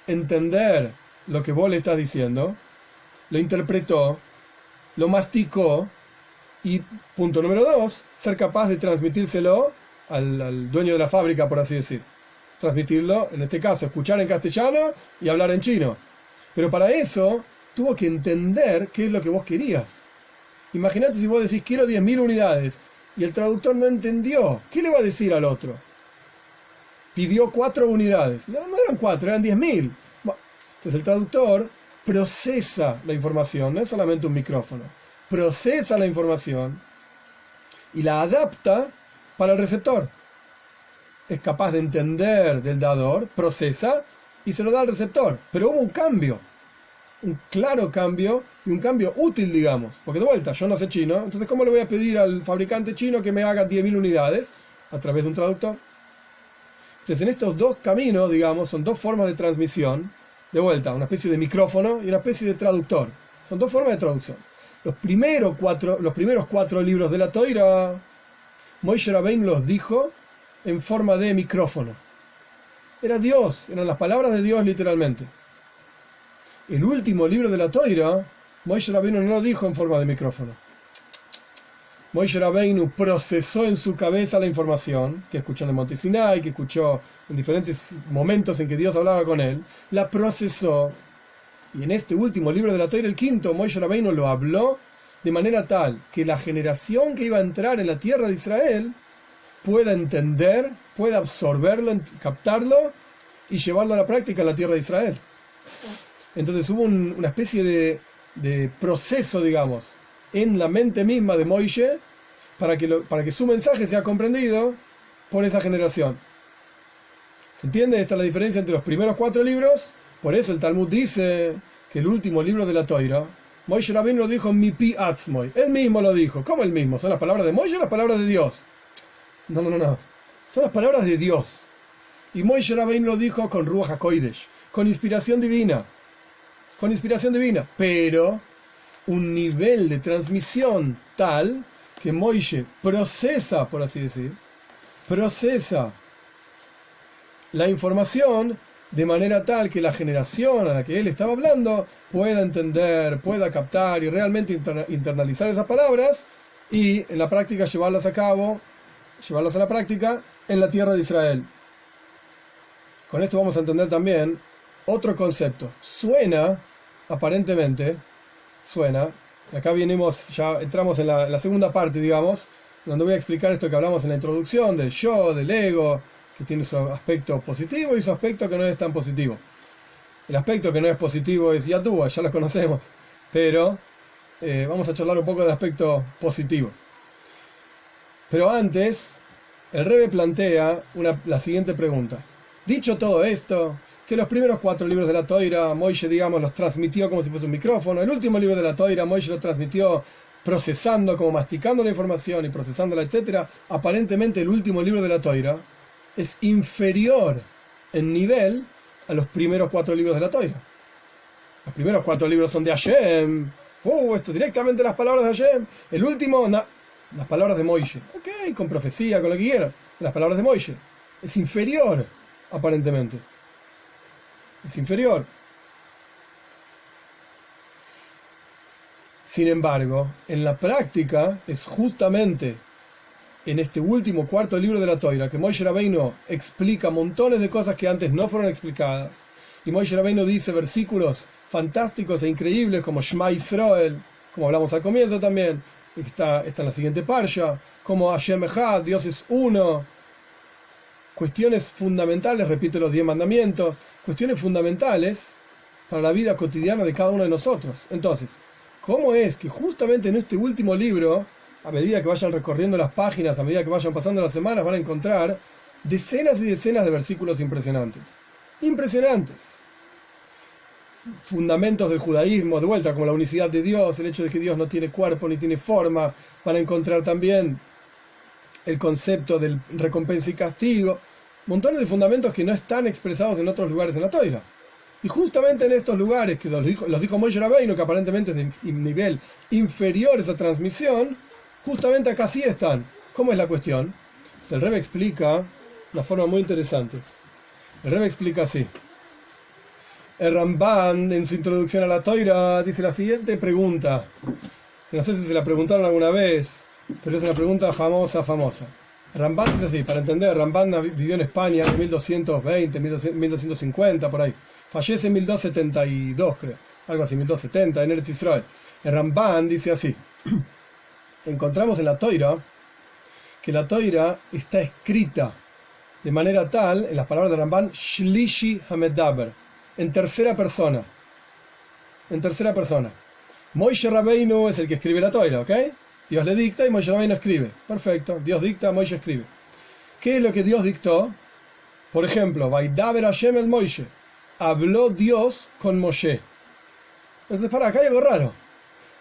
entender lo que vos le estás diciendo, lo interpretó, lo masticó, y punto número 2, ser capaz de transmitírselo al dueño de la fábrica, por así decir. Transmitirlo, en este caso, escuchar en castellano y hablar en chino. Pero para eso tuvo que entender qué es lo que vos querías. Imagínate si vos decís quiero 10.000 unidades y el traductor no entendió. ¿Qué le va a decir al otro? Pidió 4 unidades. No eran 4, eran 10.000. Bueno, entonces el traductor procesa la información, no es solamente un micrófono. Procesa la información y la adapta para el receptor. Es capaz de entender del dador, procesa y se lo da al receptor. Pero hubo un cambio, un claro cambio y un cambio útil, digamos. Porque de vuelta, yo no sé chino, entonces ¿cómo le voy a pedir al fabricante chino que me haga 10.000 unidades? A través de un traductor. Entonces en estos dos caminos, digamos, son dos formas de transmisión. De vuelta, una especie de micrófono y una especie de traductor. Son dos formas de traducción. Los primeros 4 libros de la Toira, Moshe Rabbeinu los dijo en forma de micrófono. Era Dios, eran las palabras de Dios literalmente. El último libro de la Toira, Moshe Rabbeinu no lo dijo en forma de micrófono. Moshe Rabbeinu procesó en su cabeza la información que escuchó en el Monte Sinai, que escuchó en diferentes momentos en que Dios hablaba con él, la procesó. Y en este último libro de la Toira, el quinto, Moshe Rabbeinu lo habló de manera tal que la generación que iba a entrar en la tierra de Israel pueda entender, pueda absorberlo, captarlo y llevarlo a la práctica en la tierra de Israel. Entonces hubo una especie de proceso, digamos, en la mente misma de Moshe para que su mensaje sea comprendido por esa generación. ¿Se entiende? Esta es la diferencia entre los primeros 4 libros. Por eso el Talmud dice que el último libro de la Toira, Moshe Rabbeinu lo dijo mi pi atzmoy. Él mismo lo dijo. ¿Cómo él mismo? ¿Son las palabras de Moshe o las palabras de Dios? No. Son las palabras de Dios. Y Moshe Rabbeinu lo dijo con Ruach HaKodesh, con inspiración divina. Con inspiración divina. Pero un nivel de transmisión tal que Moshe procesa, por así decir, procesa la información de manera tal que la generación a la que él estaba hablando pueda entender, pueda captar y realmente internalizar esas palabras y en la práctica llevarlas a cabo, llevarlas a la práctica en la tierra de Israel. Con esto vamos a entender también otro concepto. Aparentemente, acá ya entramos en la segunda parte, digamos, donde voy a explicar esto que hablamos en la introducción, del yo, del ego, que tiene su aspecto positivo y su aspecto que no es tan positivo. El aspecto que no es positivo es Yadúa, ya lo conocemos, pero vamos a charlar un poco del aspecto positivo. Pero antes, el Rebbe plantea la siguiente pregunta. Dicho todo esto, que los primeros 4 libros de la Toira, Moshe, digamos, los transmitió como si fuese un micrófono. El último libro de la Toira, Moshe lo transmitió procesando, como masticando la información y procesándola, etc. Aparentemente el último libro de la Toira es inferior en nivel a los primeros 4 libros de la Torá. Los primeros 4 libros son de Hashem. Esto directamente las palabras de Hashem. El último, las palabras de Moishe. Ok, con profecía, con lo que quieras. Las palabras de Moishe. Es inferior, aparentemente. Es inferior. Sin embargo, en la práctica, es justamente en este último 4 libro de la Torá que Moshe Rabbeinu explica montones de cosas que antes no fueron explicadas. Y Moshe Rabbeinu dice versículos fantásticos e increíbles como Shema Israel, como hablamos al comienzo también, está en la siguiente parsha, como Hashem Echad, Dios es uno, cuestiones fundamentales, repito los 10 mandamientos, cuestiones fundamentales para la vida cotidiana de cada uno de nosotros. Entonces, ¿cómo es que justamente en este último libro, a medida que vayan recorriendo las páginas, a medida que vayan pasando las semanas, van a encontrar decenas y decenas de versículos impresionantes? Impresionantes. Fundamentos del judaísmo, de vuelta, como la unicidad de Dios, el hecho de que Dios no tiene cuerpo ni tiene forma. Van a encontrar también el concepto del recompensa y castigo. Montones de fundamentos que no están expresados en otros lugares en la Torá. Y justamente en estos lugares, que los dijo Moshe Rabbeinu, que aparentemente es de nivel inferior esa transmisión, justamente acá sí están. ¿Cómo es la cuestión? El Rebbe explica de una forma muy interesante. El Rebbe explica así. El Ramban, en su introducción a la Torá, dice la siguiente pregunta. No sé si se la preguntaron alguna vez, pero es una pregunta famosa. Ramban dice así, para entender, Ramban vivió en España en 1220, 1250, por ahí. Fallece en 1272, creo. Algo así, 1270, en Eretz Israel. El Ramban dice así. Encontramos en la Torá que la Torá está escrita de manera tal, en las palabras de Ramban, Shlishi Hamedaber, en tercera persona. En tercera persona. Moshe Rabbeinu es el que escribe la Torá, ¿ok? Dios le dicta y Moshe Rabbeinu escribe. Perfecto. Dios dicta, Moshe escribe. ¿Qué es lo que Dios dictó? Por ejemplo, Vaidaber Hashem el Moshe. Habló Dios con Moshe. Entonces, acá hay algo raro.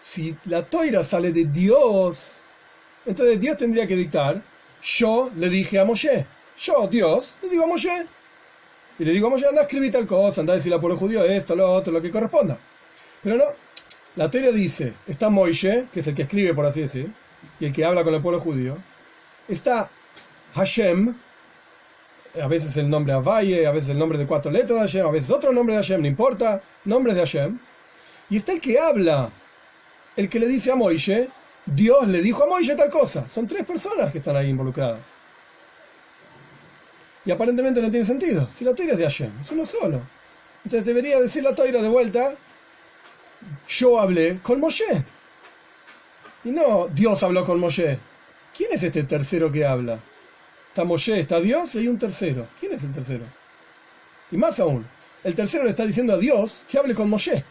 Si la Torá sale de Dios, entonces Dios tendría que dictar, yo le dije a Moshe. Yo, Dios, le digo a Moshe. Y le digo a Moshe, anda a escribir tal cosa, anda a decirle al pueblo judío esto, lo otro, lo que corresponda. Pero no. La Torá dice, está Moshe, que es el que escribe, por así decir, y el que habla con el pueblo judío. Está Hashem, a veces el nombre Avaye, a veces el nombre de 4 letras de Hashem, a veces otro nombre de Hashem, no importa, nombres de Hashem. Y está el que habla, el que le dice a Moshe, Dios le dijo a Moshe tal cosa. Son 3 personas que están ahí involucradas. Y aparentemente no tiene sentido. Si la Torá es de Hashem, es uno solo. Entonces debería decir la Torá de vuelta, yo hablé con Moshe. Y no, Dios habló con Moshe. ¿Quién es este tercero que habla? Está Moshe, está Dios y hay un tercero. ¿Quién es el tercero? Y más aún, el tercero le está diciendo a Dios que hable con Moshe.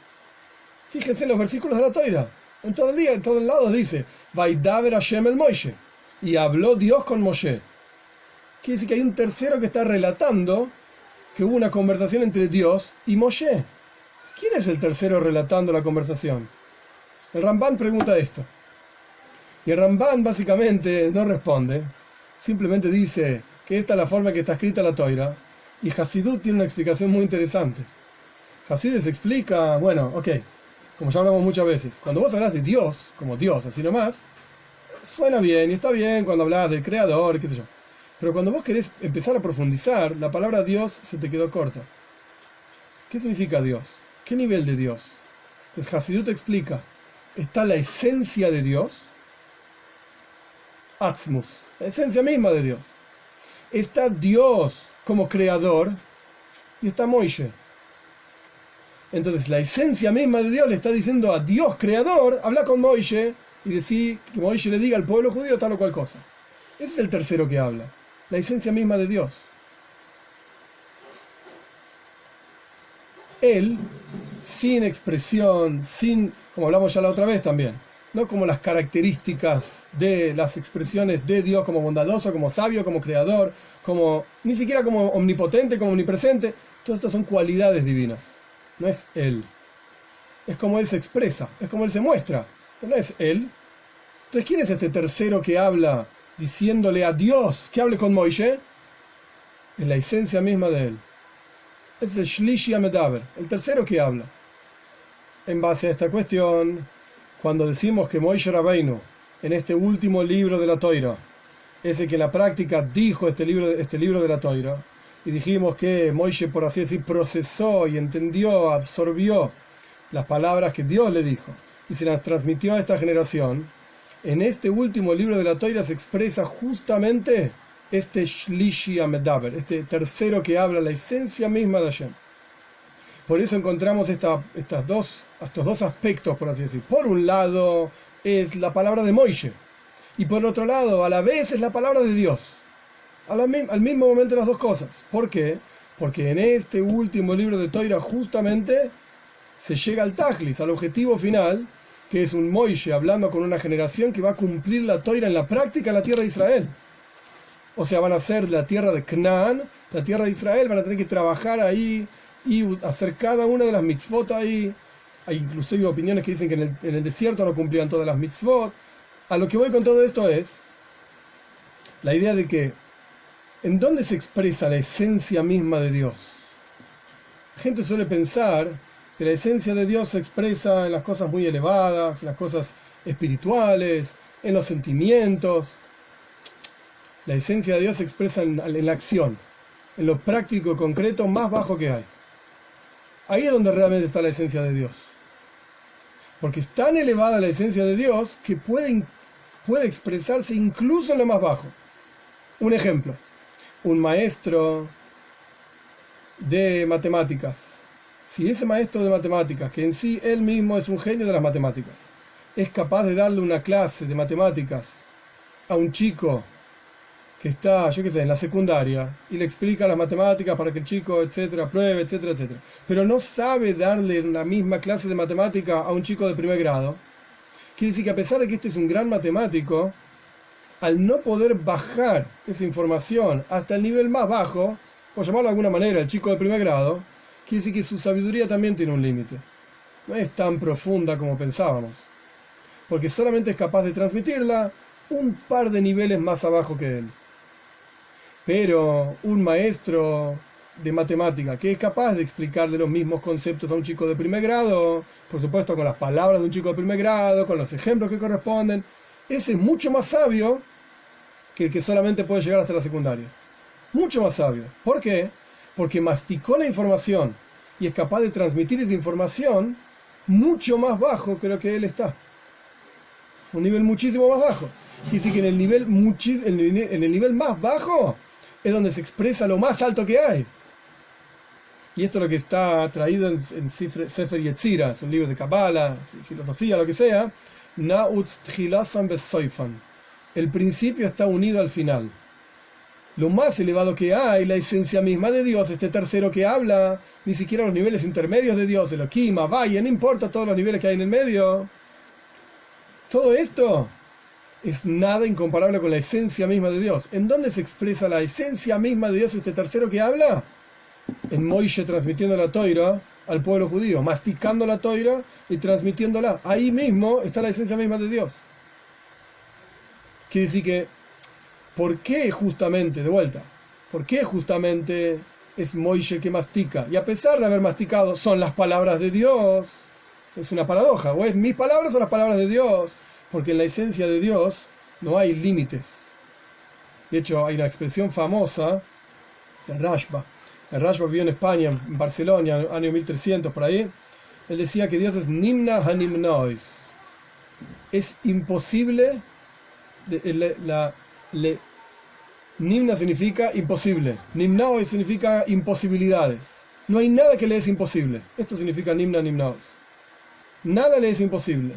Fíjense en los versículos de la Torá. En todo el día, en todos lados dice, Vaidaber Hashem el Moshe. Y habló Dios con Moshe. Quiere decir que hay un tercero que está relatando que hubo una conversación entre Dios y Moshe. ¿Quién es el tercero relatando la conversación? El Ramban pregunta esto. Y el Ramban básicamente no responde. Simplemente dice que esta es la forma en que está escrita la Torá. Y Hasidut tiene una explicación muy interesante. Hasidut explica, bueno, ok, como ya hablamos muchas veces, cuando vos hablas de Dios, como Dios, así nomás, suena bien y está bien cuando hablas del Creador, qué sé yo. Pero cuando vos querés empezar a profundizar, la palabra Dios se te quedó corta. ¿Qué significa Dios? ¿Qué nivel de Dios? Entonces Hasidut explica, está la esencia de Dios, Atzmus, la esencia misma de Dios. Está Dios como creador y está Moshe. Entonces la esencia misma de Dios le está diciendo a Dios creador, habla con Moshe y decir que Moshe le diga al pueblo judío tal o cual cosa. Ese es el tercero que habla, la esencia misma de Dios. Él, sin expresión, sin, como hablamos ya la otra vez también, no como las características de las expresiones de Dios como bondadoso, como sabio, como creador, como ni siquiera como omnipotente, como omnipresente. Todas estas son cualidades divinas. No es Él. Es como Él se expresa, es como Él se muestra, pero no es Él. Entonces, ¿quién es este tercero que habla diciéndole a Dios que hable con Moshe? Es la esencia misma de Él. Es el Shlishi Amedaber, el tercero que habla. En base a esta cuestión, cuando decimos que Moishe Rabbeinu, en este último libro de la Toira, es el que en la práctica dijo este libro de la Toira, y dijimos que Moishe, por así decir, procesó y entendió, absorbió las palabras que Dios le dijo, y se las transmitió a esta generación, en este último libro de la Toira se expresa justamente este Shlishi Amedaber, este tercero que habla la esencia misma de Hashem. Por eso encontramos estos dos aspectos, por así decir. Por un lado es la palabra de Moishe, y por otro lado a la vez es la palabra de Dios. Al mismo momento las dos cosas. ¿Por qué? Porque en este último libro de Toira justamente se llega al Tajlis, al objetivo final, que es un Moishe hablando con una generación que va a cumplir la Toira en la práctica en la tierra de Israel. O sea, van a ser la tierra de Canaán, la tierra de Israel, van a tener que trabajar ahí y hacer cada una de las mitzvot ahí. Hay inclusive opiniones que dicen que en el desierto no cumplían todas las mitzvot. A lo que voy con todo esto es la idea de que ¿en dónde se expresa la esencia misma de Dios? La gente suele pensar que la esencia de Dios se expresa en las cosas muy elevadas, en las cosas espirituales, en los sentimientos. La esencia de Dios se expresa en la acción, en lo práctico, concreto, más bajo que hay. Ahí es donde realmente está la esencia de Dios. Porque es tan elevada la esencia de Dios que puede expresarse incluso en lo más bajo. Un ejemplo, un maestro de matemáticas. Si ese maestro de matemáticas, que en sí él mismo es un genio de las matemáticas, es capaz de darle una clase de matemáticas a un chico que está, yo qué sé, en la secundaria, y le explica las matemáticas para que el chico, etcétera, pruebe, etcétera, etcétera, pero no sabe darle la misma clase de matemática a un chico de primer grado, quiere decir que a pesar de que este es un gran matemático, al no poder bajar esa información hasta el nivel más bajo, por llamarlo de alguna manera, el chico de primer grado, quiere decir que su sabiduría también tiene un límite. No es tan profunda como pensábamos, porque solamente es capaz de transmitirla un par de niveles más abajo que él. Pero un maestro de matemática que es capaz de explicarle los mismos conceptos a un chico de primer grado, por supuesto con las palabras de un chico de primer grado, con los ejemplos que corresponden, ese es mucho más sabio que el que solamente puede llegar hasta la secundaria. Mucho más sabio. ¿Por qué? Porque masticó la información y es capaz de transmitir esa información mucho más bajo que lo que él está. Un nivel muchísimo más bajo. Y sí que en el nivel más bajo es donde se expresa lo más alto que hay. Y esto es lo que está traído en Sefer Yetzira, es un libro de Kabbalah, filosofía, lo que sea. El principio está unido al final. Lo más elevado que hay, la esencia misma de Dios, este tercero que habla, ni siquiera los niveles intermedios de Dios, Elohim, Havaya, no importa todos los niveles que hay en el medio. Todo esto es nada incomparable con la esencia misma de Dios. ¿En dónde se expresa la esencia misma de Dios, este tercero que habla? En Moishe transmitiendo la Toira al pueblo judío, masticando la Toira y transmitiéndola. Ahí mismo está la esencia misma de Dios. Quiere decir que, ¿por qué justamente es Moishe el que mastica? Y a pesar de haber masticado, son las palabras de Dios. Es una paradoja. O es mis palabras o las palabras de Dios. Porque en la esencia de Dios no hay límites. De hecho, hay una expresión famosa de Rashba. El Rashba vivió en España, en Barcelona, año 1300, por ahí. Él decía que Dios es Nimna Hanimnois. Es imposible. Nimna significa imposible. Nimnois significa imposibilidades. No hay nada que le es imposible. Esto significa Nimna Nimnois. Nada le es imposible.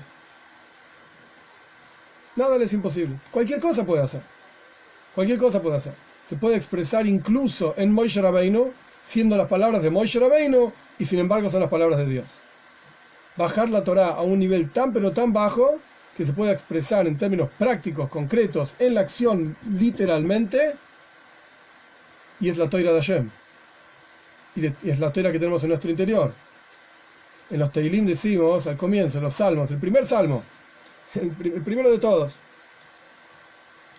Nada le es imposible. Cualquier cosa puede hacer. Cualquier cosa puede hacer. Se puede expresar incluso en Moishe Rabbeinu, siendo las palabras de Moishe Rabbeinu, y sin embargo son las palabras de Dios. Bajar la Torá a un nivel tan pero tan bajo que se puede expresar en términos prácticos, concretos, en la acción literalmente, y es la Toira de Hashem. Y es la Toira que tenemos en nuestro interior. En los Teilim decimos, al comienzo, en los salmos, el primer salmo, el primero de todos,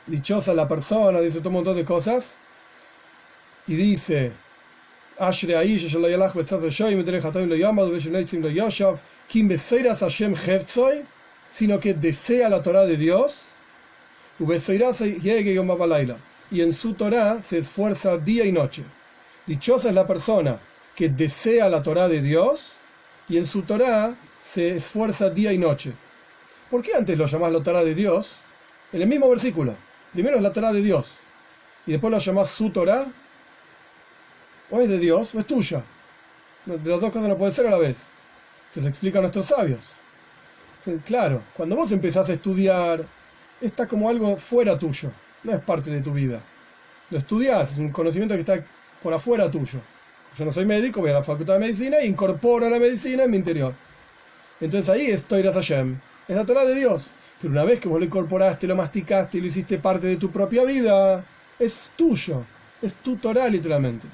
dichosa la persona, dice todo un montón de cosas, y dice, Ashre Aish, Shalayalach, Betzat Shoy, Medre Hatoim lo Yamad, Vesheleitzim lo Yoshav, Kim Beseiras Hashem Hefzoy, sino que desea la Torah de Dios, Ubeseiras Yege Yom Balayla, y en su Torah se esfuerza día y noche. Dichosa es la persona que desea la Torah de Dios y en su Torah se esfuerza día y noche. ¿Por qué antes lo llamás la Torah de Dios? En el mismo versículo. Primero es la Torah de Dios y después lo llamás su Torah. O es de Dios o es tuya. De las dos cosas no puede ser a la vez. Entonces explican nuestros sabios. Claro, cuando vos empezás a estudiar, está como algo fuera tuyo. No es parte de tu vida. Lo estudiás, es un conocimiento que está por afuera tuyo. Yo no soy médico, voy a la facultad de medicina e incorporo la medicina en mi interior. Entonces ahí es Toiras Hashem, es la Torah de Dios. Pero una vez que vos lo incorporaste, lo masticaste y lo hiciste parte de tu propia vida, es tuyo, es tu Torah literalmente.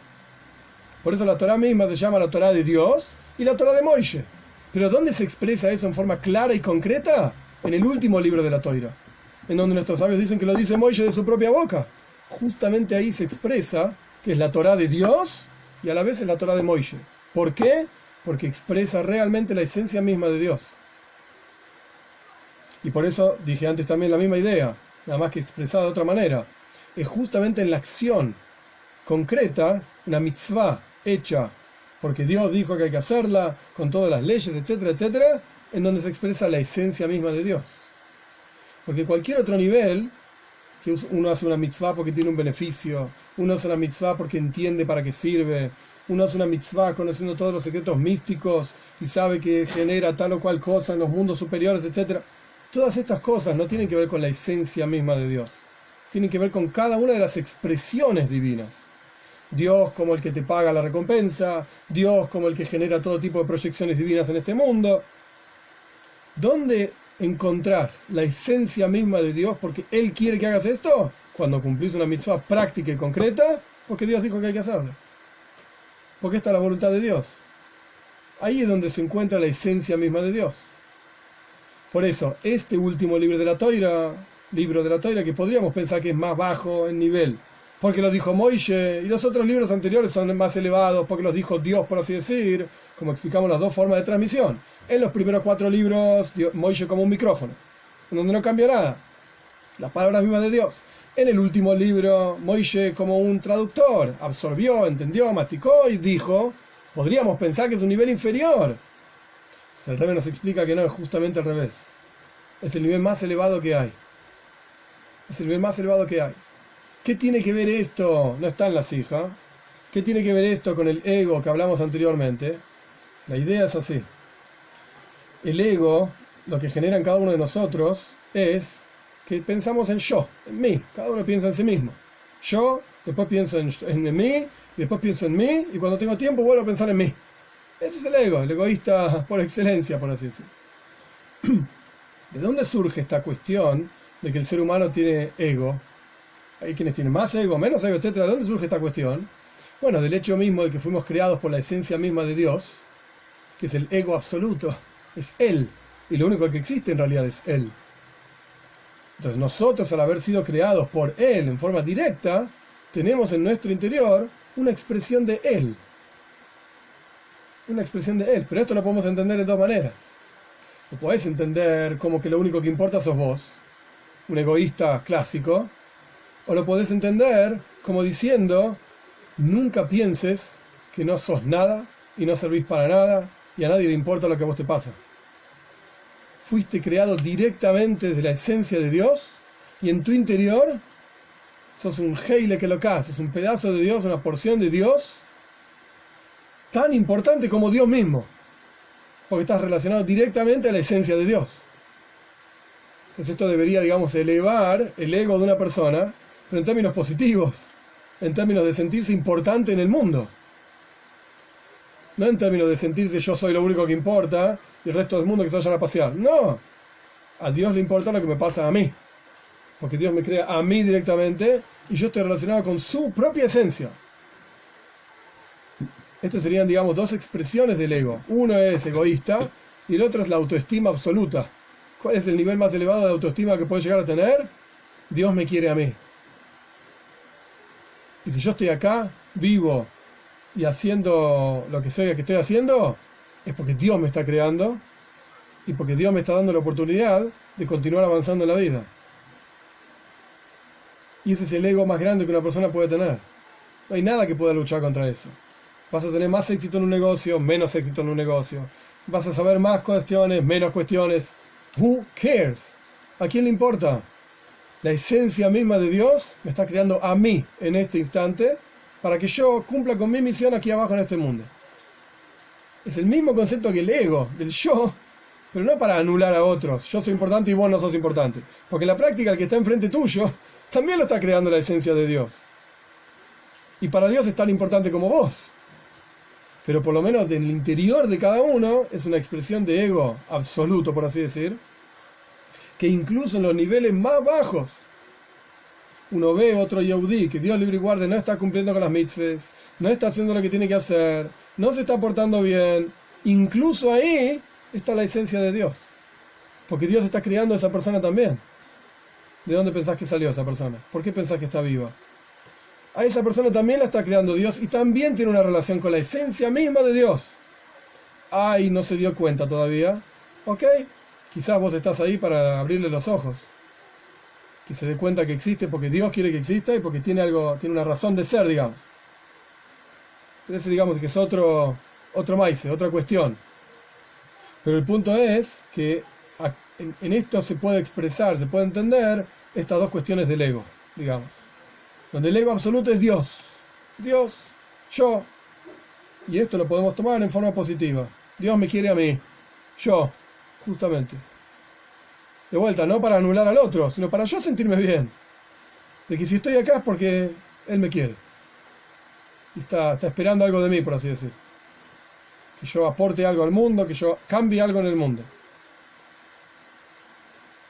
Por eso la Torah misma se llama la Torah de Dios y la Torah de Moishe. Pero ¿dónde se expresa eso en forma clara y concreta? En el último libro de la Torah, en donde nuestros sabios dicen que lo dice Moishe de su propia boca. Justamente ahí se expresa que es la Torah de Dios y a la vez es la Torah de Moishe. ¿Por qué? Porque expresa realmente la esencia misma de Dios. Y por eso dije antes también la misma idea, nada más que expresada de otra manera. Es justamente en la acción concreta, una mitzvah hecha porque Dios dijo que hay que hacerla, con todas las leyes, etcétera, etcétera, en donde se expresa la esencia misma de Dios. Porque cualquier otro nivel, que uno hace una mitzvah porque tiene un beneficio, uno hace una mitzvah porque entiende para qué sirve, uno hace una mitzvah conociendo todos los secretos místicos y sabe que genera tal o cual cosa en los mundos superiores, etc. Todas estas cosas no tienen que ver con la esencia misma de Dios. Tienen que ver con cada una de las expresiones divinas. Dios como el que te paga la recompensa, Dios como el que genera todo tipo de proyecciones divinas en este mundo. ¿Dónde encontrás la esencia misma de Dios porque Él quiere que hagas esto? Cuando cumplís una mitzvah práctica y concreta, porque Dios dijo que hay que hacerlo. Porque esta es la voluntad de Dios. Ahí es donde se encuentra la esencia misma de Dios. Por eso, este último libro de la Toira, que podríamos pensar que es más bajo en nivel, porque lo dijo Moishe, y los otros libros anteriores son más elevados, porque los dijo Dios, por así decir, como explicamos las dos formas de transmisión. En los primeros 4 libros, Moishe como un micrófono, en donde no cambia nada, las palabras mismas de Dios. En el último libro, Moishe como un traductor, absorbió, entendió, masticó y dijo, podríamos pensar que es un nivel inferior. El Rebbe nos explica que no, es justamente al revés. Es el nivel más elevado que hay. Es el nivel más elevado que hay. ¿Qué tiene que ver esto? No está en la sija. ¿Qué tiene que ver esto con el ego que hablamos anteriormente? La idea es así. El ego, lo que genera en cada uno de nosotros, es que pensamos en yo, en mí. Cada uno piensa en sí mismo. Yo, después pienso en mí, y después pienso en mí, y cuando tengo tiempo vuelvo a pensar en mí. Ese es el egoísta por excelencia, por así decirlo. ¿De dónde surge esta cuestión de que el ser humano tiene ego? Hay quienes tienen más ego, menos ego, etc. ¿De dónde surge esta cuestión? Bueno, del hecho mismo de que fuimos creados por la esencia misma de Dios, que es el ego absoluto, es Él, y lo único que existe en realidad es Él. Entonces nosotros, al haber sido creados por Él en forma directa, tenemos en nuestro interior una expresión de Él. Una expresión de Él, pero esto lo podemos entender de dos maneras. Lo podés entender como que lo único que importa sos vos, un egoísta clásico, o lo podés entender como diciendo, nunca pienses que no sos nada y no servís para nada y a nadie le importa lo que a vos te pasa. Fuiste creado directamente desde la esencia de Dios y en tu interior sos un heile que lo sos un pedazo de Dios, una porción de Dios tan importante como Dios mismo, porque estás relacionado directamente a la esencia de Dios. Entonces esto debería, digamos, elevar el ego de una persona, pero en términos positivos, en términos de sentirse importante en el mundo, no en términos de sentirse yo soy lo único que importa y el resto del mundo que se vayan a pasear. No, a Dios le importa lo que me pasa a mí, porque Dios me crea a mí directamente y yo estoy relacionado con su propia esencia. Estas serían, digamos, dos expresiones del ego. Uno es egoísta y el otro es la autoestima absoluta. ¿Cuál es el nivel más elevado de autoestima que puedo llegar a tener? Dios me quiere a mí. Y si yo estoy acá, vivo y haciendo lo que sea que estoy haciendo, es porque Dios me está creando y porque Dios me está dando la oportunidad de continuar avanzando en la vida. Y ese es el ego más grande que una persona puede tener. No hay nada que pueda luchar contra eso. Vas a tener más éxito en un negocio, menos éxito en un negocio. Vas a saber más cuestiones, menos cuestiones. Who cares? ¿A quién le importa? La esencia misma de Dios me está creando a mí en este instante para que yo cumpla con mi misión aquí abajo en este mundo. Es el mismo concepto que el ego, del yo, pero no para anular a otros. Yo soy importante y vos no sos importante. Porque en la práctica el que está enfrente tuyo también lo está creando la esencia de Dios. Y para Dios es tan importante como vos. Pero por lo menos en el interior de cada uno es una expresión de ego absoluto, por así decir, que incluso en los niveles más bajos uno ve otro Yehudí que Dios libre y guarde no está cumpliendo con las mitzvahs, no está haciendo lo que tiene que hacer, no se está portando bien. Incluso ahí está la esencia de Dios, porque Dios está creando a esa persona también. ¿De dónde pensás que salió esa persona? ¿Por qué pensás que está viva? A esa persona también la está creando Dios y también tiene una relación con la esencia misma de Dios. Ay, no se dio cuenta todavía. Ok, quizás vos estás ahí para abrirle los ojos, que se dé cuenta que existe porque Dios quiere que exista y porque tiene una razón de ser, digamos. Pero ese, digamos, que es otro maíz, otra cuestión. Pero el punto es que en esto se puede expresar, se puede entender estas dos cuestiones del ego, digamos. Donde el ego absoluto es Dios. Dios, yo. Y esto lo podemos tomar en forma positiva. Dios me quiere a mí. Yo, justamente. De vuelta, no para anular al otro, sino para yo sentirme bien. De que si estoy acá es porque Él me quiere. Y está esperando algo de mí, por así decir. Que yo aporte algo al mundo, que yo cambie algo en el mundo.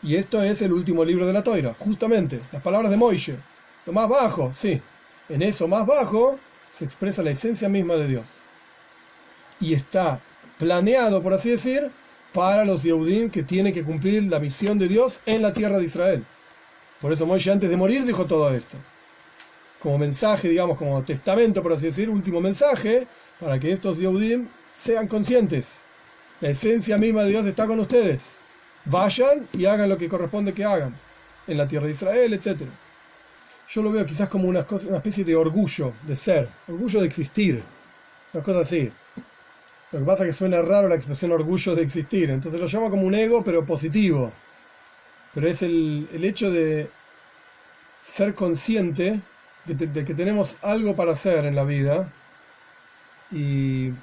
Y esto es el último libro de la Toira, justamente, las palabras de Moishe. Lo más bajo, sí. En eso más bajo se expresa la esencia misma de Dios. Y está planeado, por así decir, para los Yehudim que tienen que cumplir la misión de Dios en la tierra de Israel. Por eso Moishe antes de morir dijo todo esto. Como mensaje, digamos, como testamento, por así decir, último mensaje, para que estos Yehudim sean conscientes. La esencia misma de Dios está con ustedes. Vayan y hagan lo que corresponde que hagan en la tierra de Israel, etc. Yo lo veo quizás como una especie de orgullo de ser, orgullo de existir, una cosa así. Lo que pasa es que suena raro la expresión orgullo de existir, entonces lo llamo como un ego, pero positivo. Pero es el hecho de ser consciente de que tenemos algo para hacer en la vida, y en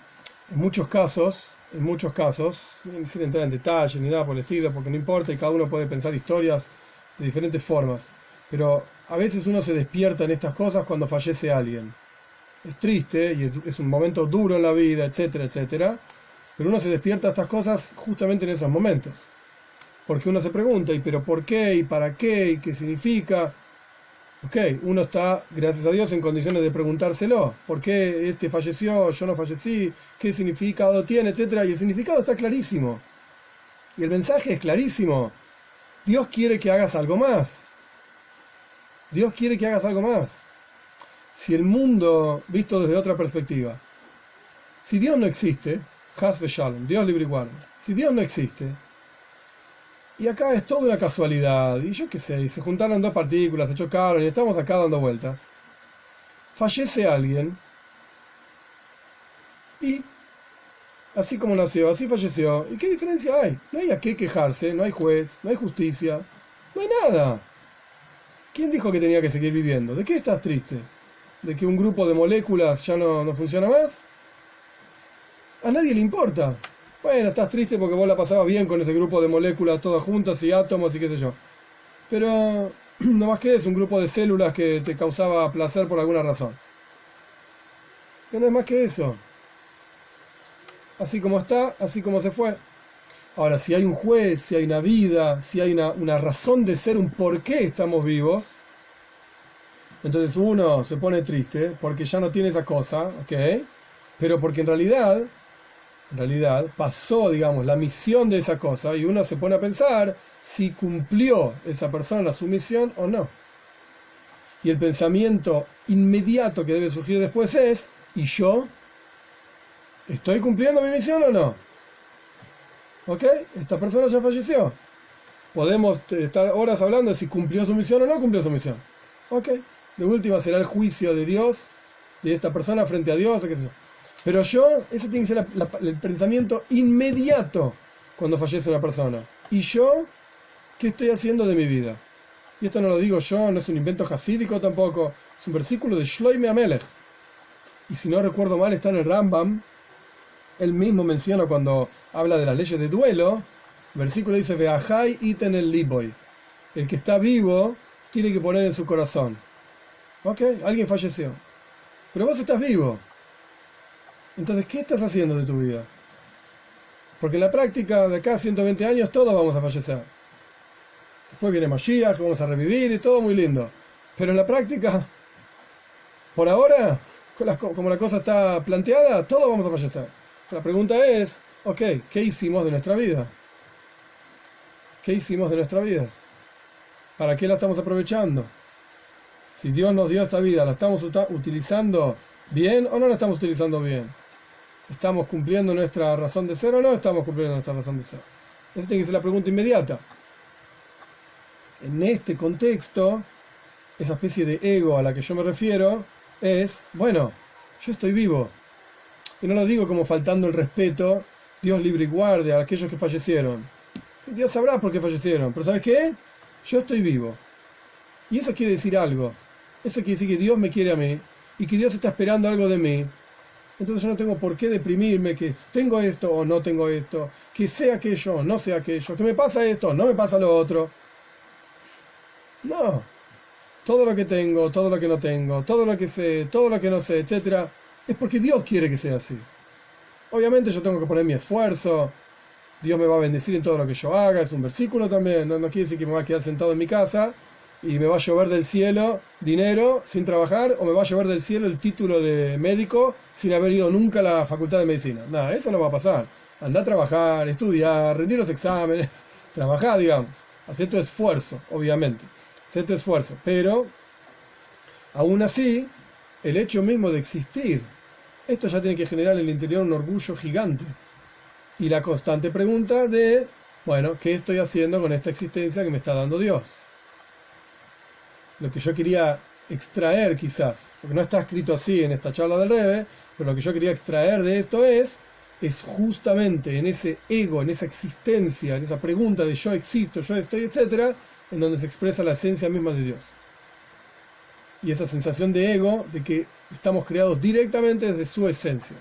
muchos casos, sin entrar en detalle ni nada por el estilo, porque no importa y cada uno puede pensar historias de diferentes formas, pero a veces uno se despierta en estas cosas cuando fallece alguien. Es triste y es un momento duro en la vida, etcétera, etcétera, pero uno se despierta a estas cosas justamente en esos momentos, porque uno se pregunta, ¿y pero por qué? ¿Y para qué? ¿Y qué significa? Ok, uno está, gracias a Dios, en condiciones de preguntárselo. ¿Por qué este falleció? Yo no fallecí. ¿Qué significado tiene? Etcétera. Y el significado está clarísimo. Y el mensaje es clarísimo. Dios quiere que hagas algo más. Dios quiere que hagas algo más. Si el mundo, visto desde otra perspectiva, si Dios no existe, Has v'Shalom, Dios libre y guarde. Si Dios no existe, y acá es toda una casualidad, y yo qué sé, y se juntaron dos partículas, se chocaron y estamos acá dando vueltas. Fallece alguien, y así como nació, así falleció. ¿Y qué diferencia hay? No hay a qué quejarse, no hay juez, no hay justicia, no hay nada. ¿Quién dijo que tenía que seguir viviendo? ¿De qué estás triste? ¿De que un grupo de moléculas ya no funciona más? A nadie le importa. Bueno, estás triste porque vos la pasabas bien con ese grupo de moléculas todas juntas y átomos y qué sé yo. Pero no más que es un grupo de células que te causaba placer por alguna razón. Que no es más que eso. Así como está, así como se fue. Ahora, si hay un juez, si hay una vida, si hay una razón de ser, un por qué estamos vivos, entonces uno se pone triste porque ya no tiene esa cosa, ¿ok? Pero porque en realidad pasó, digamos, la misión de esa cosa, y uno se pone a pensar si cumplió esa persona su misión o no. Y el pensamiento inmediato que debe surgir después es, ¿Y yo? ¿Estoy cumpliendo mi misión o no? ¿Ok? Esta persona ya falleció. Podemos estar horas hablando de si cumplió su misión o no cumplió su misión. ¿Ok? De última será el juicio de Dios, de esta persona frente a Dios, o qué sé yo. Pero ese tiene que ser el pensamiento inmediato cuando fallece una persona. ¿Y yo? ¿Qué estoy haciendo de mi vida? Y esto no lo digo yo, no es un invento hasídico tampoco, es un versículo de Shloime Amelech. Y si no recuerdo mal, está en el Rambam. Él mismo menciona cuando habla de las leyes de duelo, el versículo dice, Ve'ahai iten el liboy. El que está vivo tiene que poner en su corazón. ¿Ok? Alguien falleció. Pero vos estás vivo. Entonces, ¿qué estás haciendo de tu vida? Porque en la práctica, de acá a 120 años, todos vamos a fallecer. Después viene Mashiach, vamos a revivir y todo muy lindo. Pero en la práctica, por ahora, como la cosa está planteada, todos vamos a fallecer. La pregunta es, ok, ¿qué hicimos de nuestra vida? ¿Qué hicimos de nuestra vida? ¿Para qué la estamos aprovechando? Si Dios nos dio esta vida, ¿la estamos utilizando bien o no la estamos utilizando bien? ¿Estamos cumpliendo nuestra razón de ser o no estamos cumpliendo nuestra razón de ser? Esa tiene que ser la pregunta inmediata. En este contexto, esa especie de ego a la que yo me refiero es, bueno, yo estoy vivo. Y no lo digo como faltando el respeto, Dios libre y guarde a aquellos que fallecieron. Dios sabrá por qué fallecieron, pero ¿sabes qué? Yo estoy vivo. Y eso quiere decir algo. Eso quiere decir que Dios me quiere a mí y que Dios está esperando algo de mí. Entonces yo no tengo por qué deprimirme que tengo esto o no tengo esto, que sea aquello o no sea aquello, que me pasa esto o no me pasa lo otro. No. Todo lo que tengo, todo lo que no tengo, todo lo que sé, todo lo que no sé, etcétera, es porque Dios quiere que sea así. Obviamente yo tengo que poner mi esfuerzo. Dios me va a bendecir en todo lo que yo haga. Es un versículo también. No quiere decir que me va a quedar sentado en mi casa y me va a llover del cielo dinero sin trabajar, o me va a llover del cielo el título de médico sin haber ido nunca a la facultad de medicina. Nada, eso no va a pasar. Andá a trabajar, estudiar, rendir los exámenes, trabajar, digamos. Hacer tu esfuerzo, obviamente. Hacer tu esfuerzo. Pero, aún así, el hecho mismo de existir, esto ya tiene que generar en el interior un orgullo gigante. Y la constante pregunta de, bueno, ¿qué estoy haciendo con esta existencia que me está dando Dios? Lo que yo quería extraer quizás, porque no está escrito así en esta charla del Rebbe, pero lo que yo quería extraer de esto es justamente en ese ego, en esa existencia, en esa pregunta de yo existo, yo estoy, etcétera, en donde se expresa la esencia misma de Dios. Y esa sensación de ego, de que estamos creados directamente desde su esencia.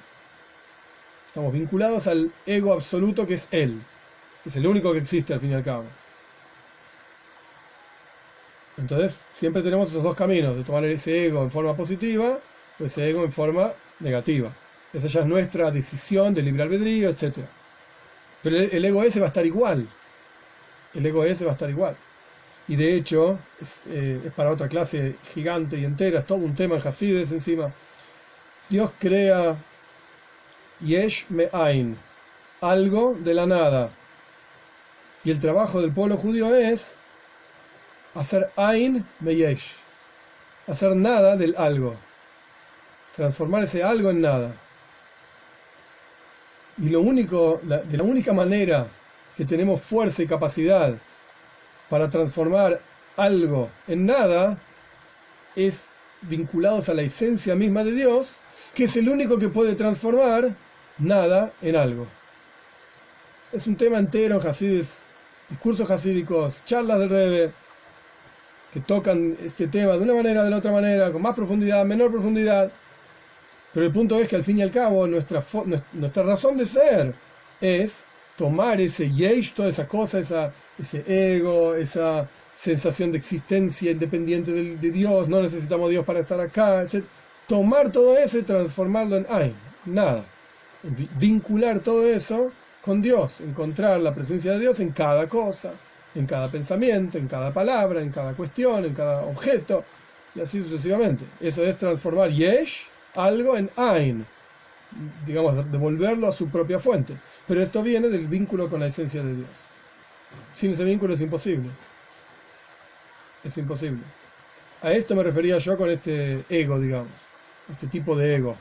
Estamos vinculados al ego absoluto que es Él, que es el único que existe al fin y al cabo. Entonces, siempre tenemos esos dos caminos, de tomar ese ego en forma positiva o ese ego en forma negativa. Esa ya es nuestra decisión de libre albedrío, etc. Pero el ego ese va a estar igual. El ego ese va a estar igual. Y de hecho, es para otra clase gigante y entera, es todo un tema en Hasides encima. Dios crea Yesh Me'ain, algo de la nada. Y el trabajo del pueblo judío es hacer Ain Meyesh, hacer nada del algo, transformar ese algo en nada. Y la única manera que tenemos fuerza y capacidad para transformar algo en nada es vinculados a la esencia misma de Dios, que es el único que puede transformar nada en algo. Es un tema entero en Hasides, discursos hasídicos, charlas del Rebbe, que tocan este tema de una manera o de la otra manera, con más profundidad, menor profundidad. Pero el punto es que al fin y al cabo nuestra razón de ser es tomar ese yesh, toda esa cosa, ese ego, esa sensación de existencia independiente de Dios, no necesitamos Dios para estar acá, etc. Tomar todo eso y transformarlo en Ain, nada. Vincular todo eso con Dios, encontrar la presencia de Dios en cada cosa, en cada pensamiento, en cada palabra, en cada cuestión, en cada objeto, y así sucesivamente. Eso es transformar yesh, algo, en Ain, digamos, devolverlo a su propia fuente. Pero esto viene del vínculo con la esencia de Dios. Sin ese vínculo es imposible. Es imposible. A esto me refería yo con este ego, digamos, este tipo de ego.